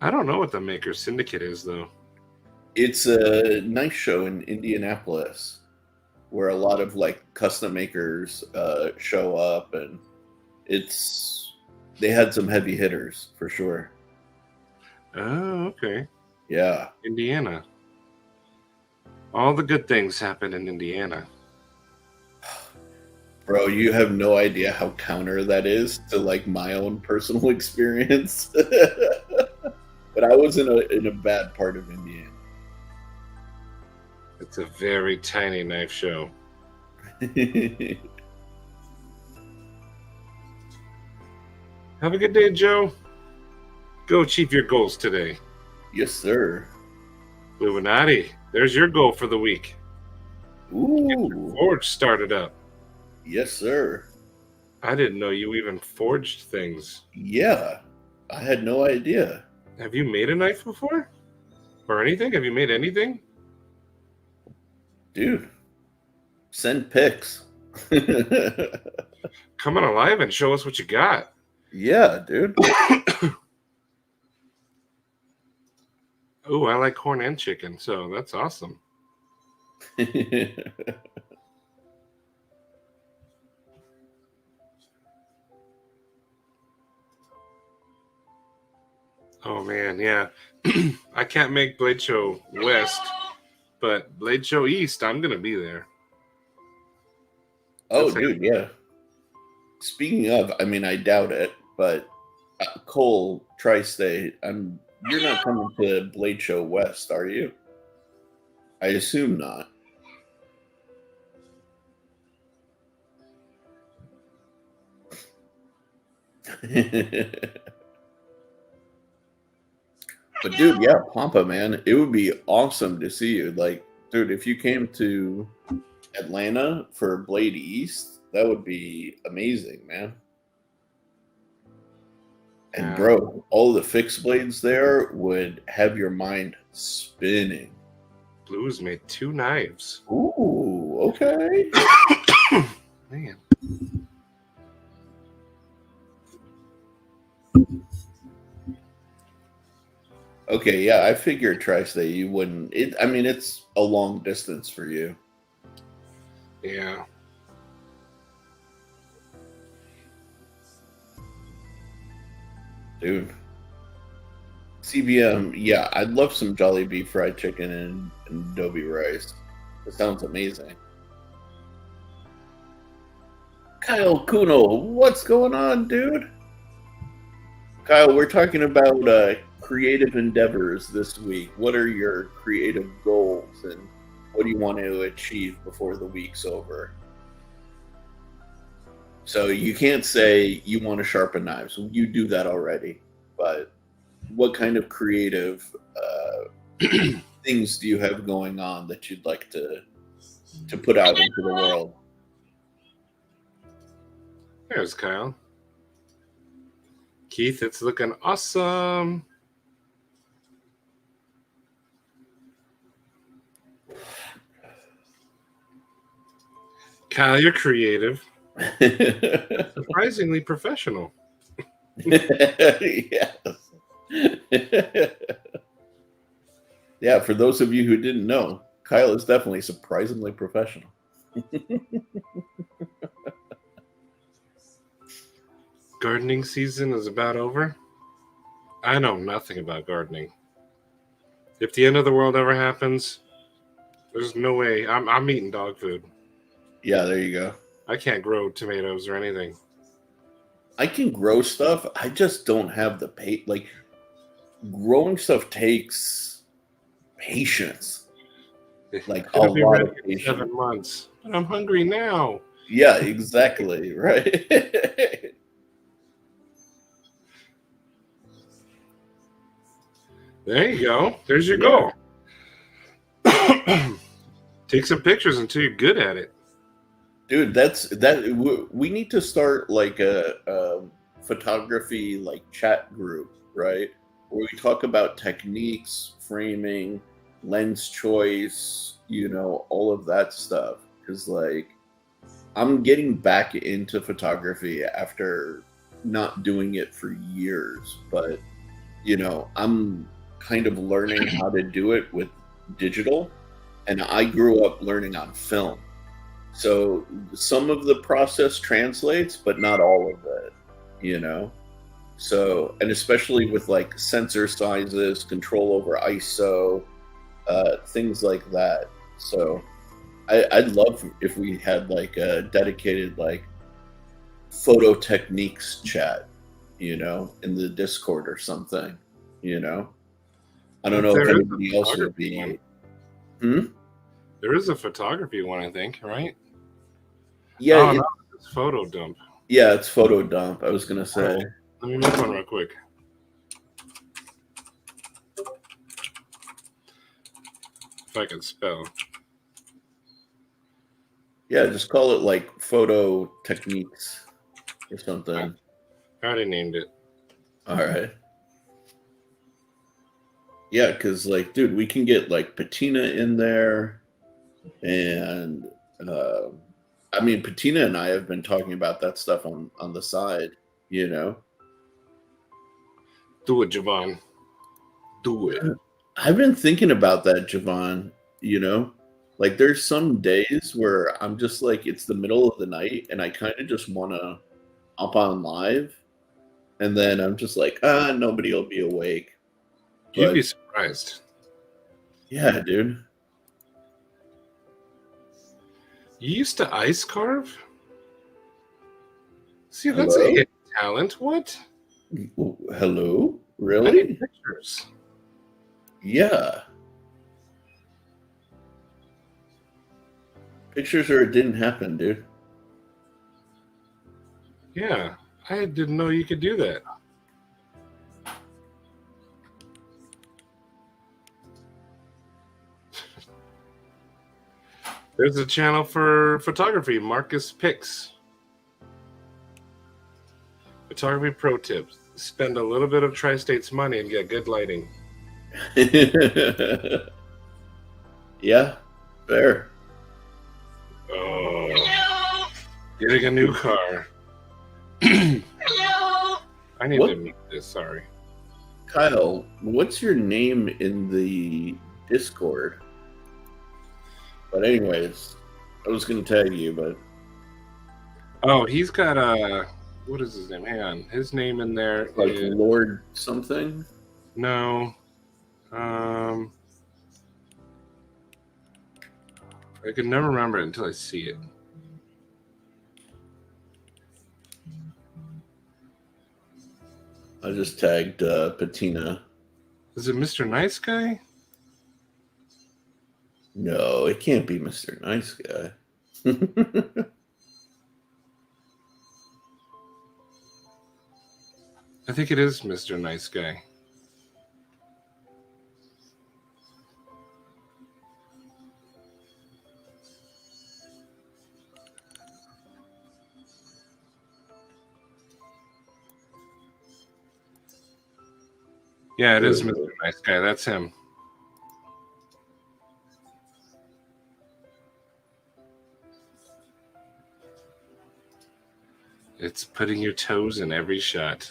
I don't know what the Maker Syndicate is, though. It's a nice show in Indianapolis where a lot of like custom makers show up, and they had some heavy hitters for sure. Oh, okay. Yeah. Indiana. All the good things happen in Indiana. Bro, you have no idea how counter that is to like my own personal experience. But I was in a bad part of Indiana. It's a very tiny knife show. Have a good day, Joe. Go achieve your goals today. Yes, sir. Illuminati, there's your goal for the week. Ooh. Forge started up. Yes, sir. I didn't know you even forged things. Yeah. I had no idea. Have you made a knife before? Or anything? Have you made anything? Dude, send pics. Come on alive and show us what you got. Yeah, dude. Oh, I like corn and chicken, so that's awesome. Oh man, yeah. I can't make Blade Show West, but Blade Show East, I'm gonna be there. Oh, That's dude, yeah. Speaking of, I mean, I doubt it, but Cole, Tri-State, you're not coming to Blade Show West, are you? I assume not. But dude, yeah, Pampa, man, it would be awesome to see you. Like, dude, if you came to Atlanta for Blade East, that would be amazing, man. And Yeah. bro, all the fixed blades there would have your mind spinning. Blues made 2 knives. Ooh, okay. Man. Okay, yeah, I figured Tri-State you wouldn't. I mean, it's a long distance for you. Yeah. Dude. CBM, yeah, I'd love some Jollibee fried chicken and adobe rice. It sounds amazing. Kyle Kuno, what's going on, dude? Kyle, we're talking about creative endeavors this week. What are your creative goals and what do you want to achieve before the week's over? So you can't say you want to sharpen knives. You do that already. But what kind of creative things do you have going on that you'd like to put out into the world? There's Kyle. Keith, it's looking awesome. Kyle, you're creative. Surprisingly professional. Yes. Yeah, for those of you who didn't know, Kyle is definitely surprisingly professional. Gardening season is about over. I know nothing about gardening. If the end of the world ever happens, there's no way. I'm eating dog food. Yeah, there you go. I can't grow tomatoes or anything. I can grow stuff. I just don't have the like growing stuff takes patience, like a It'll be lot ready of in patience. 7 months. But I'm hungry now. Yeah, exactly. Right. There you go. There's your Yeah. goal. Take some pictures until you're good at it. Dude, we need to start like a photography like chat group, right? Where we talk about techniques, framing, lens choice, all of that stuff. Because like I'm getting back into photography after not doing it for years, but I'm kind of learning how to do it with digital, and I grew up learning on film. So some of the process translates, but not all of it, you know? So, and especially with like sensor sizes, control over ISO, things like that. So I'd love if we had like a dedicated like photo techniques chat, in the Discord or something, you know? I don't know if There is a anybody else would photography one. be. Hmm? There is a photography one, I think, right? Yeah, Oh, no, it's photo dump. yeah, it's photo dump. I was gonna say. Let me make one real quick. If I can spell. Yeah, just call it like photo techniques or something. I already named it. All right. Yeah, because like, dude, we can get like patina in there, and uh, I mean, patina and I have been talking about that stuff on the side. You know, Do it, Javon. Do it. I've been thinking about that, Javon. You know, like there's some days where I'm just like, it's the middle of the night, and I kind of just want to hop on live, and then I'm just like, nobody will be awake. You'd But be surprised. yeah, dude. You used to ice carve? See, that's a Hello? hidden talent. What? Hello? I Really? need pictures. Yeah. Pictures or it didn't happen, dude. Yeah, I didn't know you could do that. There's a channel for photography, Marcus Picks. Photography pro tips. Spend a little bit of Tri-State's money and get good lighting. Yeah, fair. Oh, Hello. getting a new car. Hello. I need What? to mute this, sorry. Kyle, what's your name in the Discord? But anyways, I was gonna tag you, but Oh, he's got a, what is his name? Hang on. His name in there like is, Lord something. no. I can never remember it until I see it. I just tagged Patina. Is it Mr. Nice Guy? No, it can't be Mr. Nice Guy. I think it is Mr. Nice Guy. Yeah, it is Mr. Nice Guy. That's him. It's putting your toes in every shot.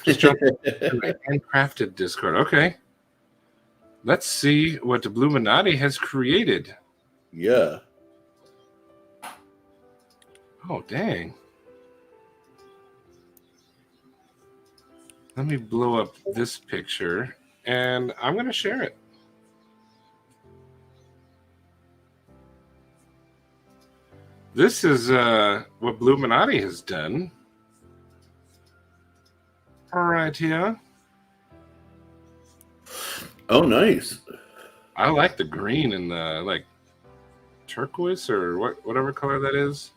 Just drop a handcrafted Discord. Okay. Let's see what the Bluminati has created. Yeah. Oh, dang. Let me blow up this picture, and I'm going to share it. This is what Bluminati has done. All right, here. Oh, nice. I like the green and the like turquoise or whatever color that is.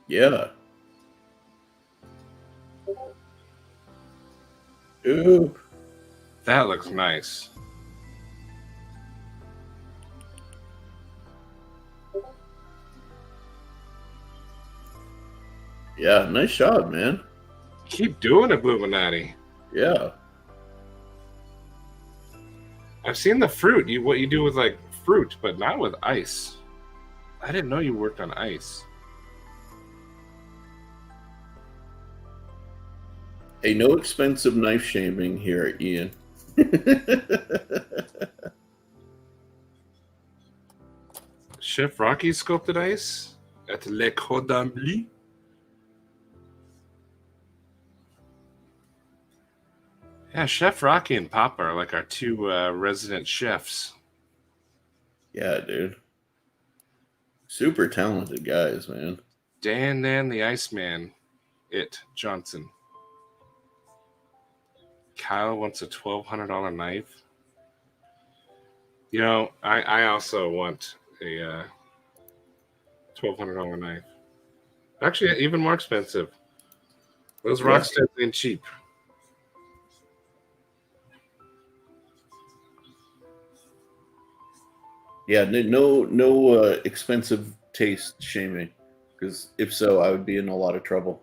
Yeah. Ooh. That looks nice. Yeah, nice job, man. Keep doing it, Illuminati. Yeah. I've seen the fruit. What you do with like fruit, but not with ice. I didn't know you worked on ice. Hey, no expensive knife shaming here, Ian. Chef Rocky sculpted ice at Le Cordon Bleu. Yeah, Chef Rocky and Papa are like our two resident chefs. Yeah, dude. Super talented guys, man. Dan the Iceman, Johnson. Kyle wants a $1,200 knife. You know, I also want a $1,200 knife. Actually, even more expensive. Those Yeah. Rocksteads ain't cheap. Yeah, no expensive taste shaming, because if so, I would be in a lot of trouble.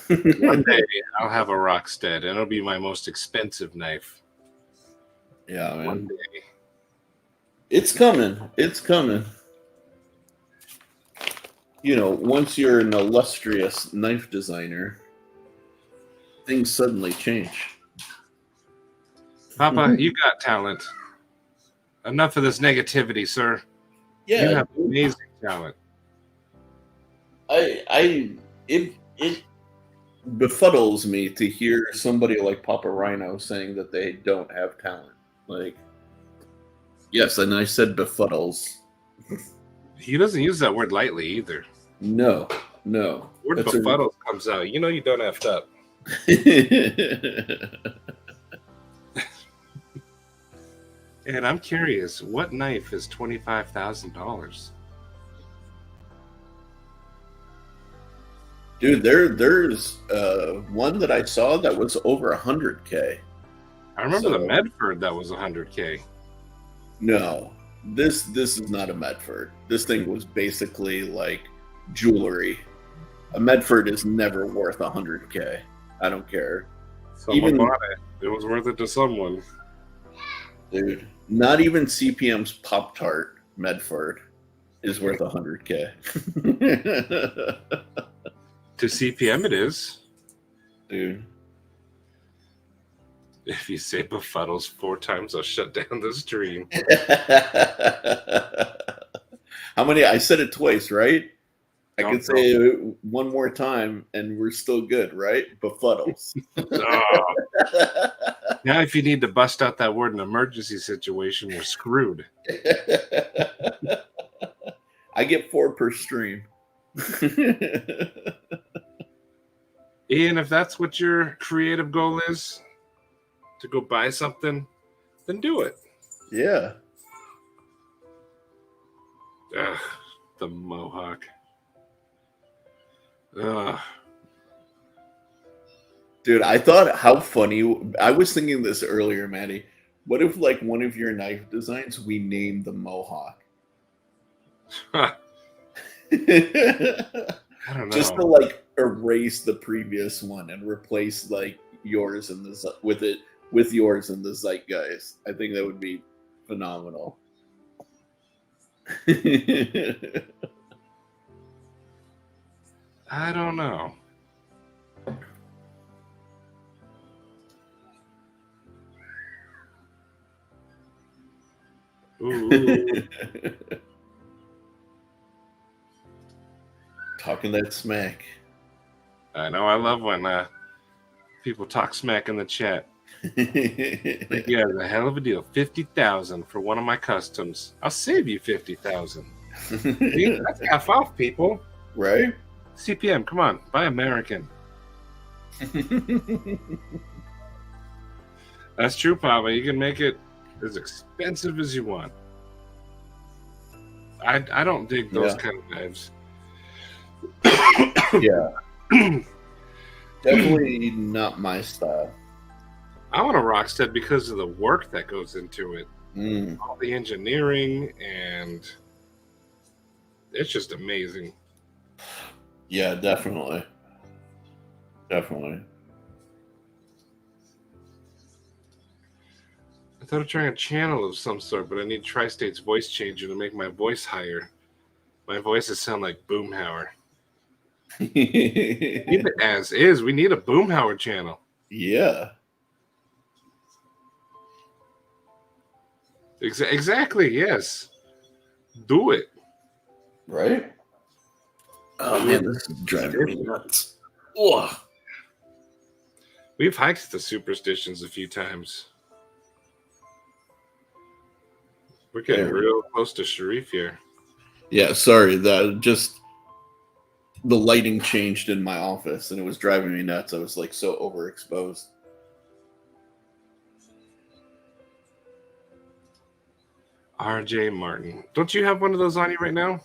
One day I'll have a Rockstead, and it'll be my most expensive knife. Yeah, man. One day. It's coming. It's coming. You know, once you're an illustrious knife designer, things suddenly change. Papa, you got talent. Enough of this negativity, sir. You Yeah, have amazing talent. it befuddles me to hear somebody like Papa Rhino saying that they don't have talent. Like, yes, and I said befuddles. He doesn't use that word lightly either. No. Word That's befuddles comes out. You know you don't effed up. And I'm curious, what knife is $25,000? Dude, there's one that I saw that was over $100K. I remember So- the Medford that was $100K. No, this is not a Medford. This thing was basically like jewelry. A Medford is never worth $100K. I don't care, Someone Even- bought it. It was worth it to someone. dude. Not even CPM's Pop Tart Medford is worth $100K. To CPM it is. Dude. If you say befuddles 4 times, I'll shut down the stream. How many? I said it twice, right? I Don't could say it one more time and we're still good, right? Befuddles. Oh. Now, if you need to bust out that word in an emergency situation, you're screwed. I get 4 per stream. Ian, if that's what your creative goal is, to go buy something, then do it. Yeah. Ugh, the Mohawk. Ugh. Dude, I thought how funny. I was thinking this earlier, Maddie. What if, like, one of your knife designs we named the Mohawk? I don't know. Just to like erase the previous one and replace like yours in the with yours in the zeitgeist. I think that would be phenomenal. I don't know. Ooh. Talking that smack. I know. I love when people talk smack in the chat. Like, yeah, the hell of a deal. 50,000 for one of my customs. I'll save you 50,000. That's half off, people. Right? CPM, come on, buy American. That's true, Papa. You can make it as expensive as you want. I don't dig those Yeah. kind of knives. Yeah. Definitely not my style. I want a Rockstead because of the work that goes into it, Mm. all the engineering, and it's just amazing. Yeah, definitely. Definitely. I thought of trying a channel of some sort, but I need Tri-State's voice changer to make my voice higher. My voices sound like Boomhauer. Keep it as is. We need a Boomhauer channel. Yeah. Exactly, yes. Do it. Right? Oh man, this is driving me nuts. Ugh. We've hiked the Superstitions a few times. We're getting There. real close to Sharif here. Yeah, sorry, that just the lighting changed in my office and it was driving me nuts. I was like so overexposed. RJ Martin. Don't you have one of those on you right now?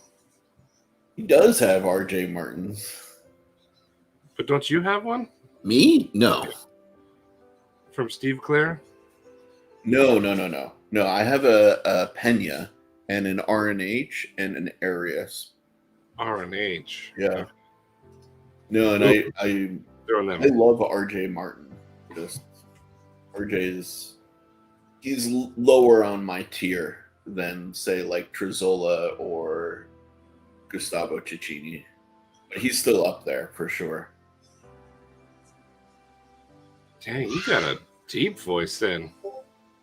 He does have RJ Martins. But don't you have one? Me? No. From Steve Clare? No. No, I have a Pena and an RNH and an Arius. R&H. Yeah. No, and I Throwing them. love RJ Martin. Just RJ's he's lower on my tier than say like Trezola or Gustavo Cicchini. But he's still up there for sure. Dang, you got a deep voice then.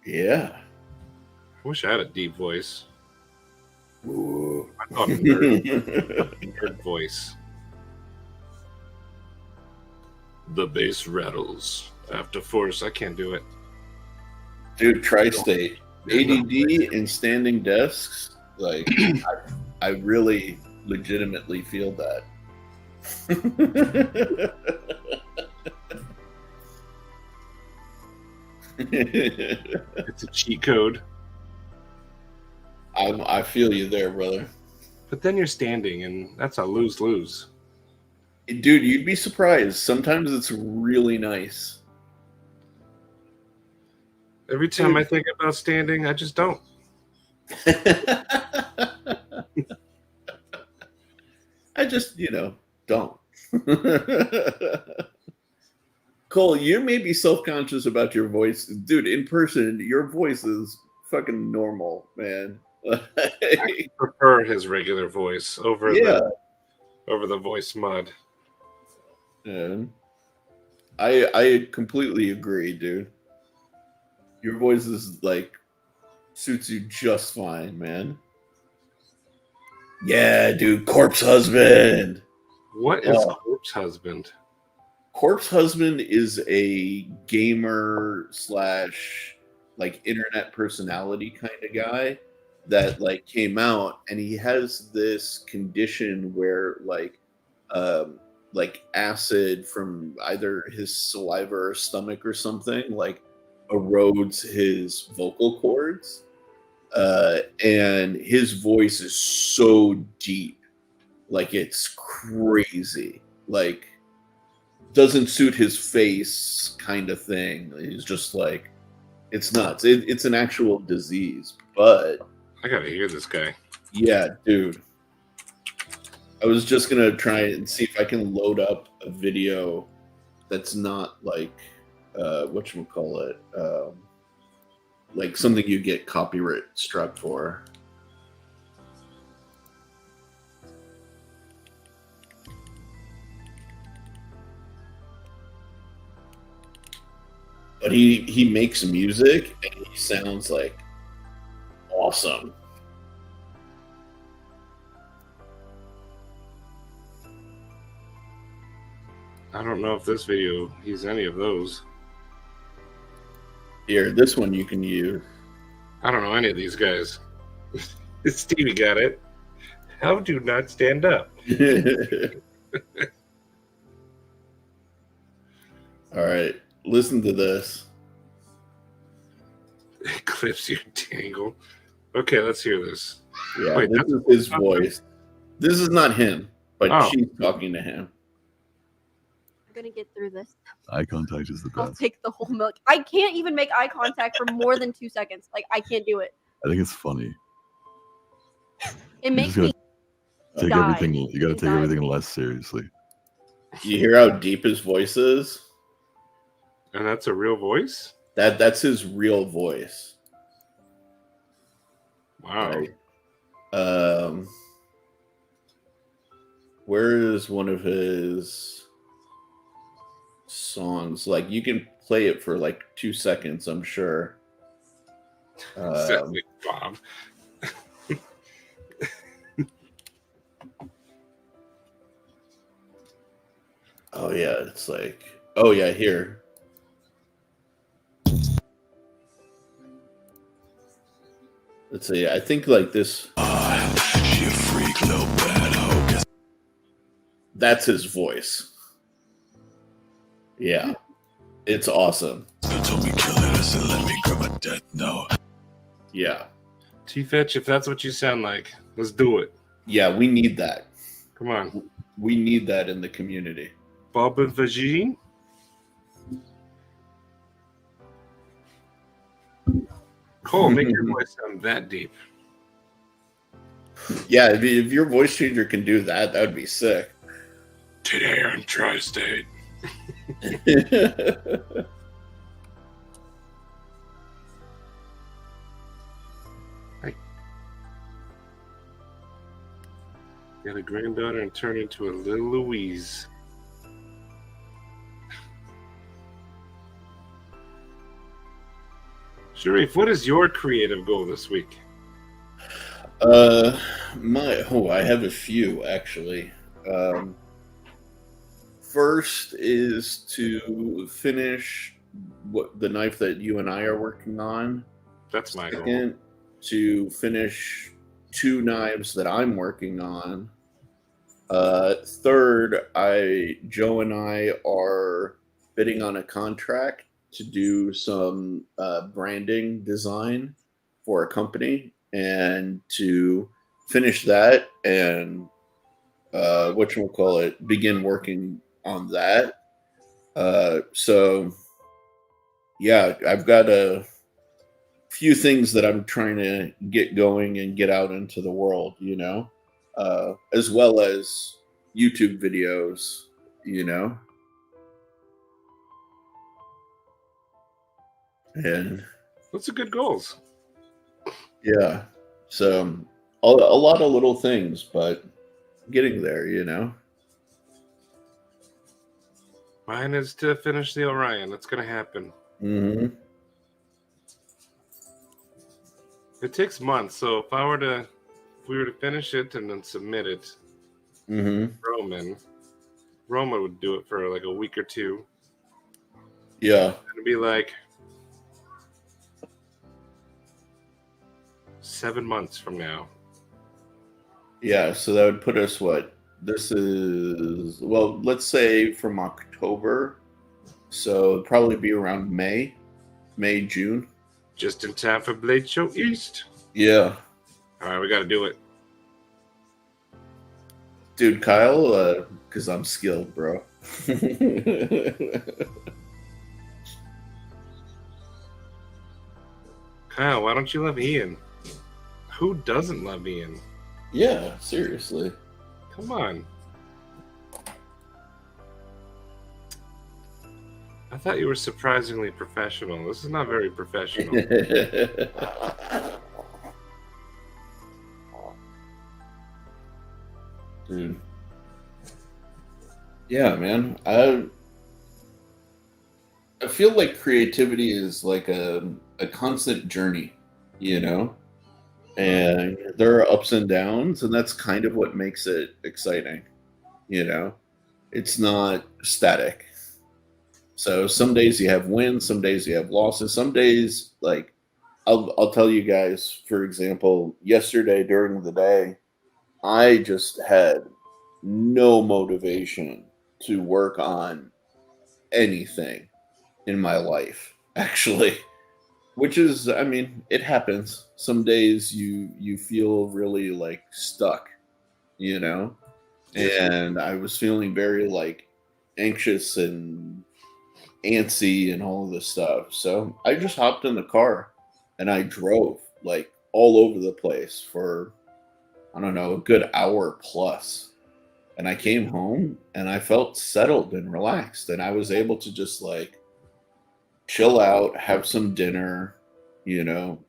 Yeah. I wish I had a deep voice. Ooh. I thought nerd voice. The bass rattles. After force, I can't do it. Dude, Tri-State. ADD and standing desks, like I really legitimately feel that. It's a cheat code. I feel you there, brother. But then you're standing, and that's a lose-lose. Dude, you'd be surprised. Sometimes it's really nice. Every time I think about standing, I just don't. I just, don't. Cole, you may be self-conscious about your voice. Dude, in person, your voice is fucking normal, man. I prefer his regular voice over the voice mod. Yeah. I completely agree, dude. Your voice is like suits you just fine, man. Yeah, dude, Corpse Husband. What is Corpse Husband? Corpse Husband is a gamer slash like internet personality kind of guy that like came out, and he has this condition where like acid from either his saliva or stomach or something like erodes his vocal cords, and his voice is so deep, like it's crazy, like doesn't suit his face kind of thing. He's just like, it's nuts. It's an actual disease. But I gotta hear this guy. yeah, dude, I was just gonna try and see if I can load up a video that's not like whatchamacallit, like something you get copyright struck for. But he makes music and he sounds like awesome. I don't know if this video he's any of those. Here, this one you can use. I don't know any of these guys. Stevie got it. How do not stand up? All right, listen to this. Eclipse your tangle. Okay, let's hear this. Yeah, Wait, this that's is his not voice. This is not him, but Oh. she's talking to him. I'm gonna get through this. Eye contact is the I'll best. take the whole milk. I can't even make eye contact for more than 2 seconds. Like I can't do it. I think it's funny. It You makes just gotta me take die everything. You gotta take inside. everything less seriously. You hear how deep his voice is? And that's a real voice? That's his real voice. Wow. Right. Where is one of his songs? Like you can play it for like 2 seconds, I'm sure. Sounds like Bob. Oh yeah, it's like, oh yeah, here. Let's see. I think like this. She a freak, little bad hoe. That's his voice. Yeah, it's awesome. They told me kill it. I said let me grab my death note. Yeah, T-Fetch, if that's what you sound like, let's do it. yeah, we need that. Come on. We need that in the community. Bob and Vagine? Cole, make your voice sound that deep. Yeah, if your voice changer can do that, that would be sick. Today on Tri-State. Got a granddaughter and turned into a little Louise. Sharif, what is your creative goal this week? I have a few actually. First is to finish the knife that you and I are working on. That's my goal. Second, to finish 2 knives that I'm working on. Third, Joe and I are bidding on a contract to do some branding design for a company, and to finish that and begin working on that. So yeah, I've got a few things that I'm trying to get going and get out into the world, as well as YouTube videos, and Those are good goals. yeah, so a lot of little things, but getting there, Mine is to finish the Orion. That's going to happen. Mm-hmm. It takes months, so if we were to finish it and then submit it, Mm-hmm. Roman would do it for like a week or two. Yeah. It'd be like 7 months from now. Yeah, so that would put us this is, let's say from October. So it'd probably be around May, June. Just in time for Blade Show East. Yeah. All right, we got to do it. Dude, Kyle, because I'm skilled, bro. Kyle, why don't you love Ian? Who doesn't love Ian? Yeah, seriously. Come on. I thought you were surprisingly professional. This is not very professional. Dude. Yeah, man. I feel like creativity is like a constant journey, and there are ups and downs, and that's kind of what makes it exciting. It's not static. So some days you have wins, some days you have losses, some days, like I'll tell you guys, for example, yesterday during the day, I just had no motivation to work on anything in my life, actually. which is, I mean, it happens. Some days you feel really like stuck, you know. Yes. And I was feeling very like anxious and antsy and all of this stuff. So I just hopped in the car and I drove like all over the place for, I don't know, a good hour plus. And I came home and I felt settled and relaxed. And I was able to just like chill out, have some dinner, you know,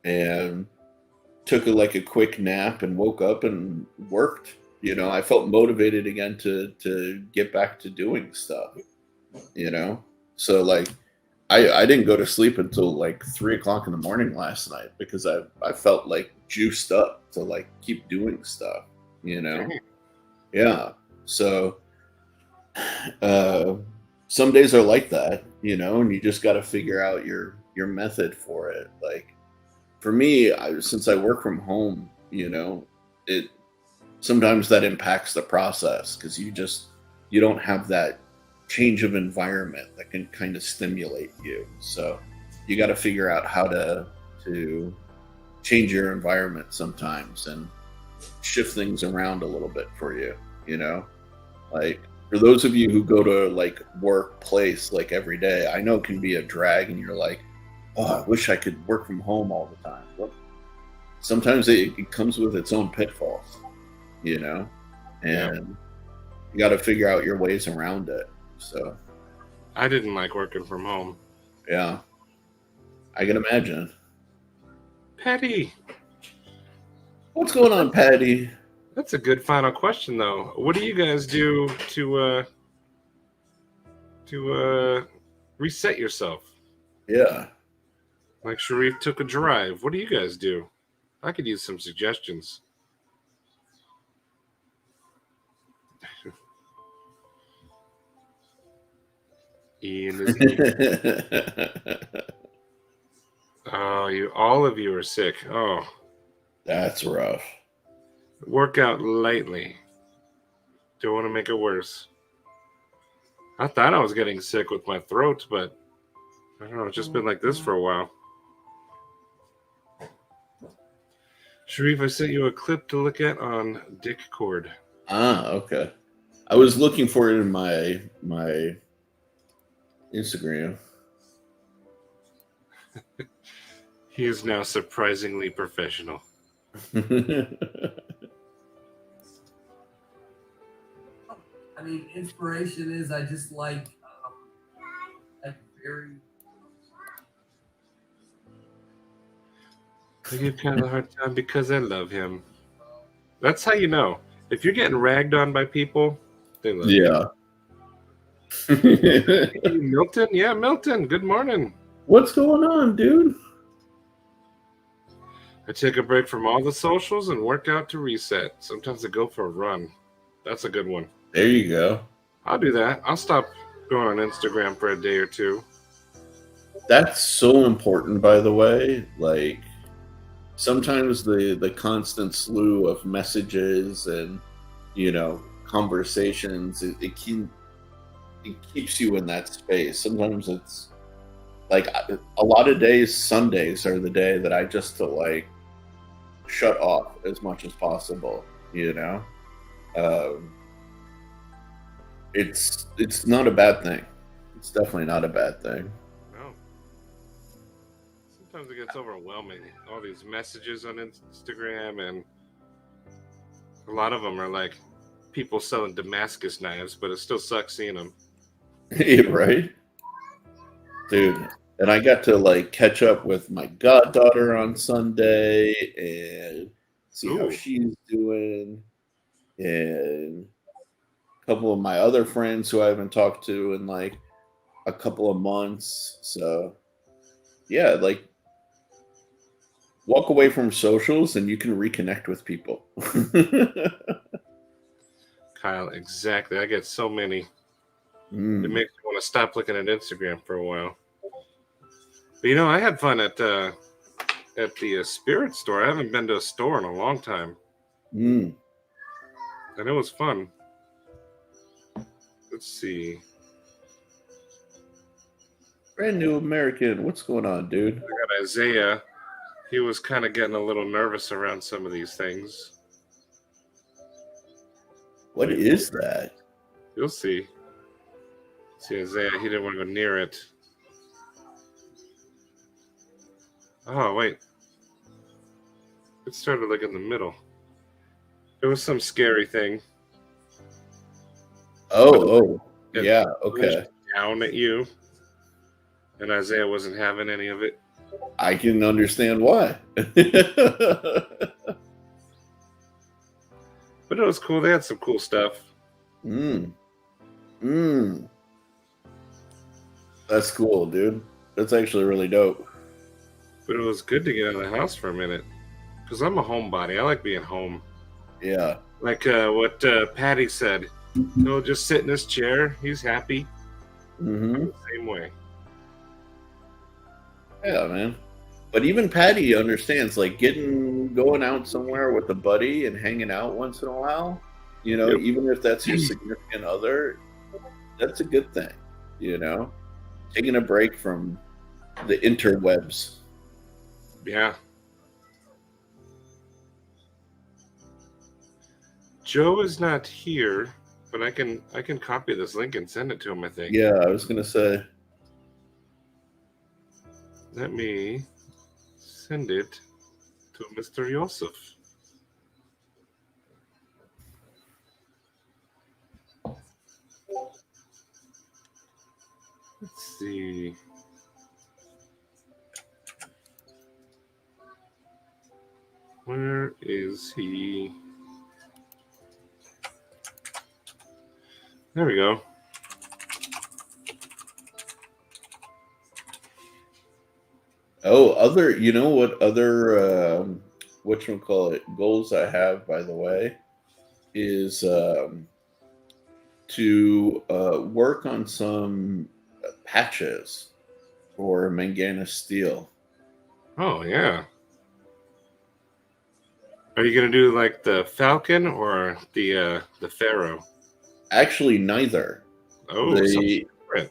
and took like a quick nap and woke up and worked. You know, I felt motivated again to get back to doing stuff, you know. So like I didn't go to sleep until like 3 o'clock in the morning last night because I felt like juiced up to like keep doing stuff, you know. Dang. Yeah. So uh some days are like that, you know, and you just got to figure out your method for it. Like for me, since I work from home, you know, it sometimes that impacts the process because you don't have that change of environment that can kind of stimulate you. So you got to figure out how to change your environment sometimes and shift things around a little bit for you, you know. Like for those of you who go to like workplace like every day, I know it can be a drag and you're like, oh, I wish I could work from home all the time. Well, sometimes it comes with its own pitfalls, you know, and you got to figure out your ways around it. So I didn't like working from home. yeah, I can imagine. Patty, What's going on, Patty? that's a good final question though. What do you guys do to reset yourself? Yeah. Like Sharif took a drive. What do you guys do? I could use some suggestions. Ian is oh, all of you are sick. Oh, That's rough. work out lightly. Don't want to make it worse. I thought I was getting sick with my throat, but I don't know. It's just been like this for a while. Sharif, I sent you a clip to look at on Discord. Ah, okay. I was looking for it in my Instagram. He is now surprisingly professional. I mean, inspiration is I just like very. I give Kyle a hard time because I love him. That's how you know. If you're getting ragged on by people, they love you. Yeah. Hey, Milton? Yeah, Milton. Good morning. What's going on, dude? I take a break from all the socials and work out to reset. Sometimes I go for a run. That's a good one. There you go. I'll do that. I'll stop going on Instagram for a day or two. That's so important, by the way. Like sometimes the constant slew of messages and conversations it keeps you in that space. Sometimes it's like a lot of days, Sundays are the day that I just to like shut off as much as possible. It's not a bad thing. It's definitely not a bad thing. No. Sometimes it gets overwhelming. All these messages on Instagram, and a lot of them are like people selling Damascus knives, but it still sucks seeing them. Right, dude. And I got to like catch up with my goddaughter on Sunday and see how Ooh. she's doing, and a couple of my other friends who I haven't talked to in like a couple of months. So yeah, like walk away from socials and you can reconnect with people. Kyle, exactly. I get so many. It Mm. makes me want to stop looking at Instagram for a while. But I had fun at the Spirit store. I haven't been to a store in a long time, Mm. and it was fun. Let's see. Brand new American. What's going on, dude? I got Isaiah. He was kind of getting a little nervous around some of these things. What is that? You'll see. See, Isaiah, he didn't want to go near it. Oh, wait. It started like in the middle. It was some scary thing. Oh, It yeah, okay. flashed down at you. And Isaiah wasn't having any of it. I can understand why. But it was cool. They had some cool stuff. That's cool, dude. That's actually really dope. But it was good to get out of the house for a minute. Because I'm a homebody. I like being home. Yeah. Like what Patty said. He'll just sit in his chair. He's happy. Mm-hmm. Same way. Yeah, man. But even Patty understands, like, going out somewhere with a buddy and hanging out once in a while, you know, Yep. even if that's your significant other, that's a good thing, you know? Taking a break from the interwebs. Yeah. Joe is not here, but I can copy this link and send it to him, I think. Yeah, I was going to say. Let me send it to Mr. Yosef. Let's see. Where is he? There we go. Oh, you know what other, whatchamacallit, goals I have, by the way, is to work on some patches for Mangana Steel. Oh yeah. Are you gonna do like the Falcon or the Pharaoh? Actually, neither. Oh, something different.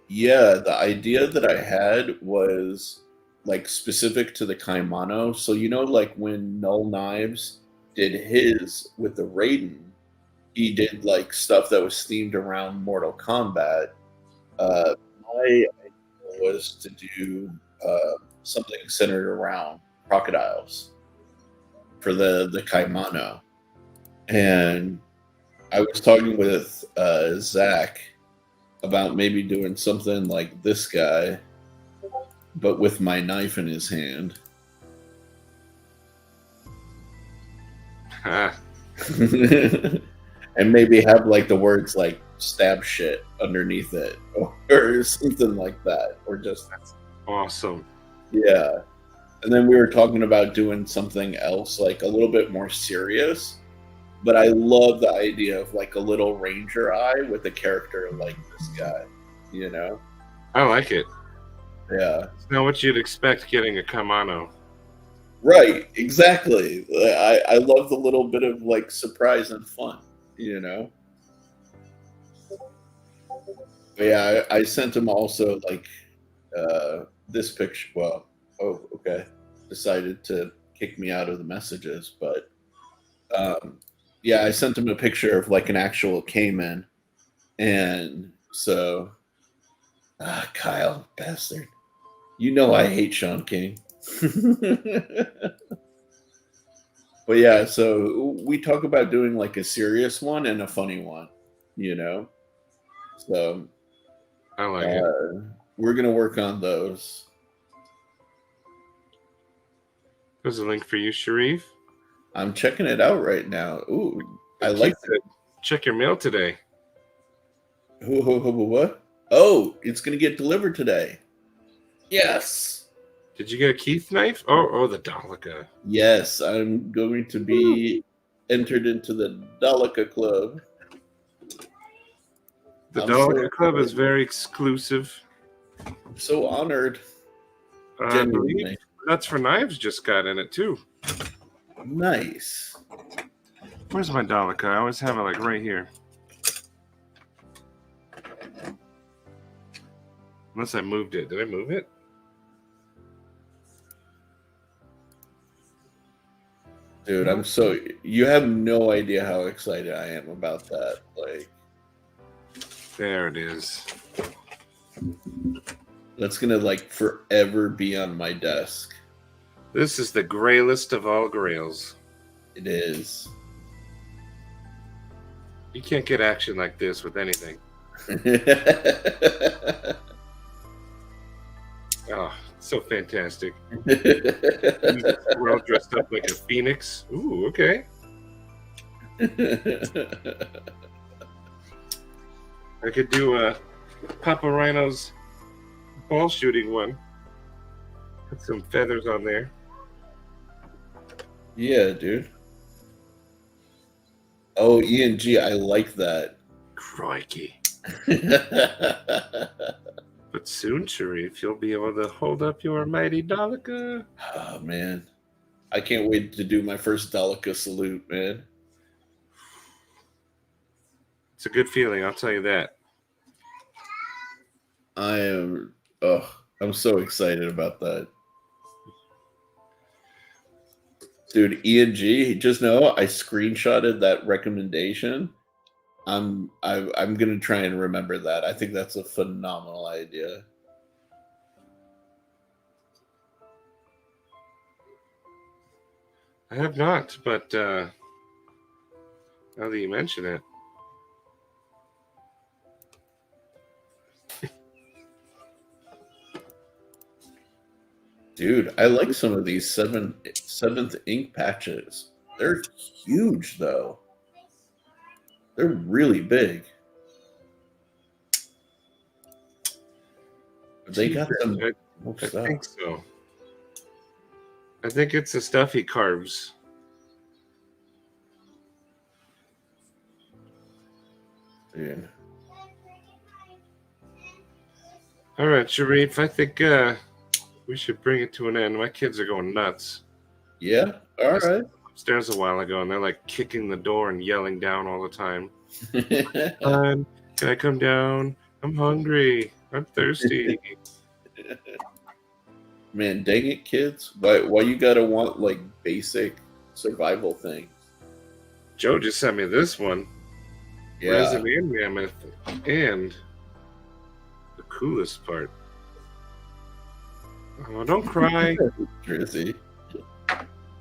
Yeah, the idea that I had was like specific to the Kaimano. So you know, like when Null Knives did his with the Raiden, he did like stuff that was themed around Mortal Kombat. My idea was to do something centered around crocodiles for the Kaimano, and I was talking with Zach about maybe doing something like this guy, but with my knife in his hand. Ah, And maybe have like the words like stab shit underneath it or something like that. Or just, awesome. yeah. And then we were talking about doing something else, like a little bit more serious. But I love the idea of like a little ranger eye with a character like this guy, you know? I like it. Yeah. It's not what you'd expect getting a Kamano. Right, exactly. I love the little bit of like surprise and fun, you know? But yeah, I sent him also like this picture. Well, oh, okay. Decided to kick me out of the messages, but yeah, I sent him a picture of like an actual caiman. And so, Kyle, bastard. You know I hate Sean King. But yeah, so we talk about doing like a serious one and a funny one, you know? So I like it. we're going to work on those. There's a link for you, Sharif. I'm checking it out right now. Ooh, I Keith like said, check your mail today. what? Oh, it's going to get delivered today. Yes. Did you get a Keith knife? Oh, the Daleka. Yes, I'm going to be entered into the Daleka Club. The I'm Daleka so Club is excited. very exclusive. So honored. I believe Genuinely. Nuts for Knives just got in it too. Nice. Where's my Daleka? I always have it like right here. Unless I moved it. Did I move it? Dude, you have no idea how excited I am about that. Like, There it is. that's gonna like forever be on my desk. This is the graylest of all grails. It is. You can't get action like this with anything. Oh, so fantastic. We're all dressed up like a phoenix. Ooh, okay. I could do a Papa Rhino's ball shooting one. Put some feathers on there. Yeah, dude. Oh, ENG, I like that. Crikey. But soon, Sharif, you'll be able to hold up your mighty Daleka. Oh man, I can't wait to do my first Daleka salute, man. It's a good feeling, I'll tell you that. I'm so excited about that. Dude, ENG, just know I screenshotted that recommendation. I'm gonna try and remember that. I think that's a phenomenal idea. I have not, but now that you mention it. Dude, I like some of these seventh ink patches. They're huge though. They're really big. They got them. I think so. I think it's the stuff he carves. Dude. All right, Sharif, I think we should bring it to an end. My kids are going nuts. Yeah, all right. Upstairs a while ago, and they're like kicking the door and yelling down all the time. Can I come down? I'm hungry. I'm thirsty. Man, dang it, kids! Why you gotta want like basic survival things? Joe just sent me this one. Yeah, Resin and Mammoth, and the coolest part. Oh, don't cry. Drizzy.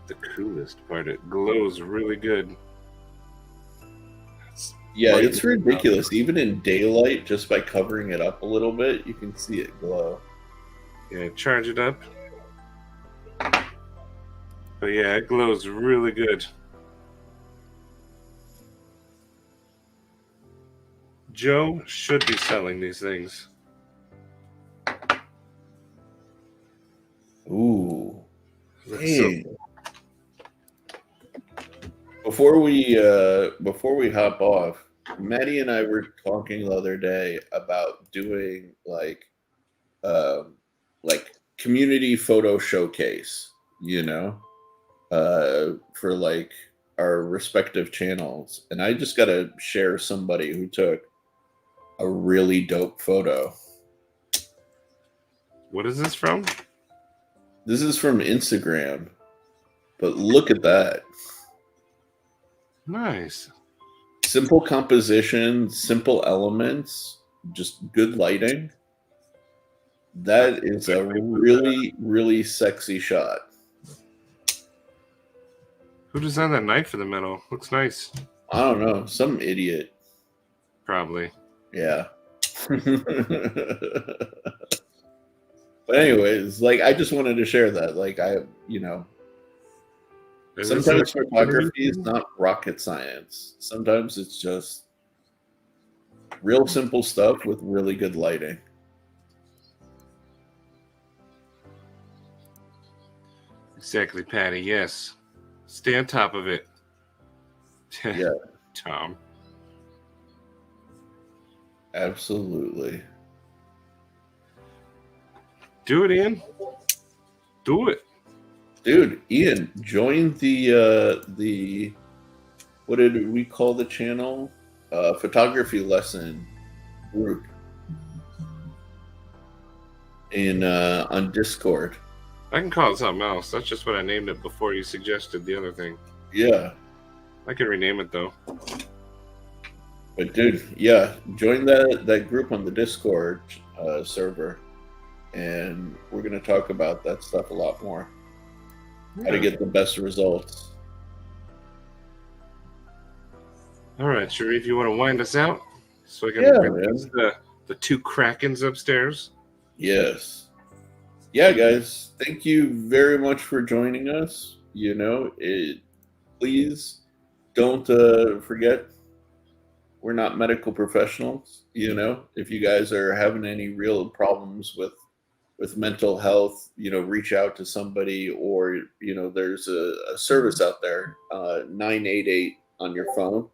The coolest part. It glows really good. Yeah, Light it's ridiculous. Even in daylight, just by covering it up a little bit, you can see it glow. Yeah, charge it up. But yeah, it glows really good. Joe should be selling these things. Ooh. Looks Hey. Before we hop off, Maddie and I were talking the other day about doing like community photo showcase, for like our respective channels. And I just gotta share somebody who took a really dope photo. What is this from? This is from Instagram, but look at that. Nice. Simple composition, simple elements, just good lighting. That is a really, really sexy shot. Who designed that knife in the middle? Looks nice. I don't know, some idiot. Probably. Yeah. But anyways, like I just wanted to share that. Like sometimes photography is not rocket science. Sometimes it's just real simple stuff with really good lighting. Exactly, Patty. Yes. Stay on top of it. Yeah. Tom. Absolutely. Do it, Ian. Do it. Dude, Ian, join the what did we call the channel? Photography lesson group. in on Discord. I can call it something else. That's just what I named it before you suggested the other thing. Yeah. I can rename it though. But dude, yeah, join that group on the Discord server, and we're gonna talk about that stuff a lot more. How to Yeah. get the best results. All right, Sharif, you want to wind us out so I can Yeah, release the two Krakens upstairs? Yes. Yeah, guys. Thank you very much for joining us. Please don't forget we're not medical professionals. If you guys are having any real problems with mental health, reach out to somebody, or there's a service out there, 988 on your phone,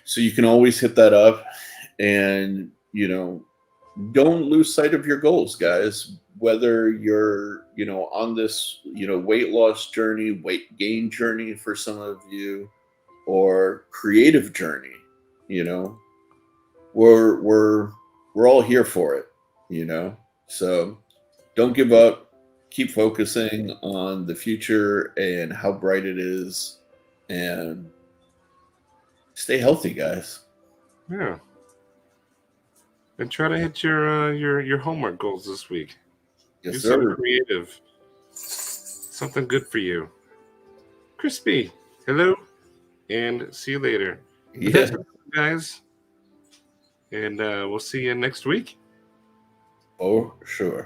so you can always hit that up. And don't lose sight of your goals, guys. Whether you're on this weight loss journey, weight gain journey for some of you, or creative journey, you know we're all here for it. So don't give up. Keep focusing on the future and how bright it is, and stay healthy, guys. Yeah. And try to hit your homework goals this week. Yes, Do sir. something creative. Something good for you. Crispy, hello, and see you later. But Yeah. that's it, guys. And we'll see you next week. For sure.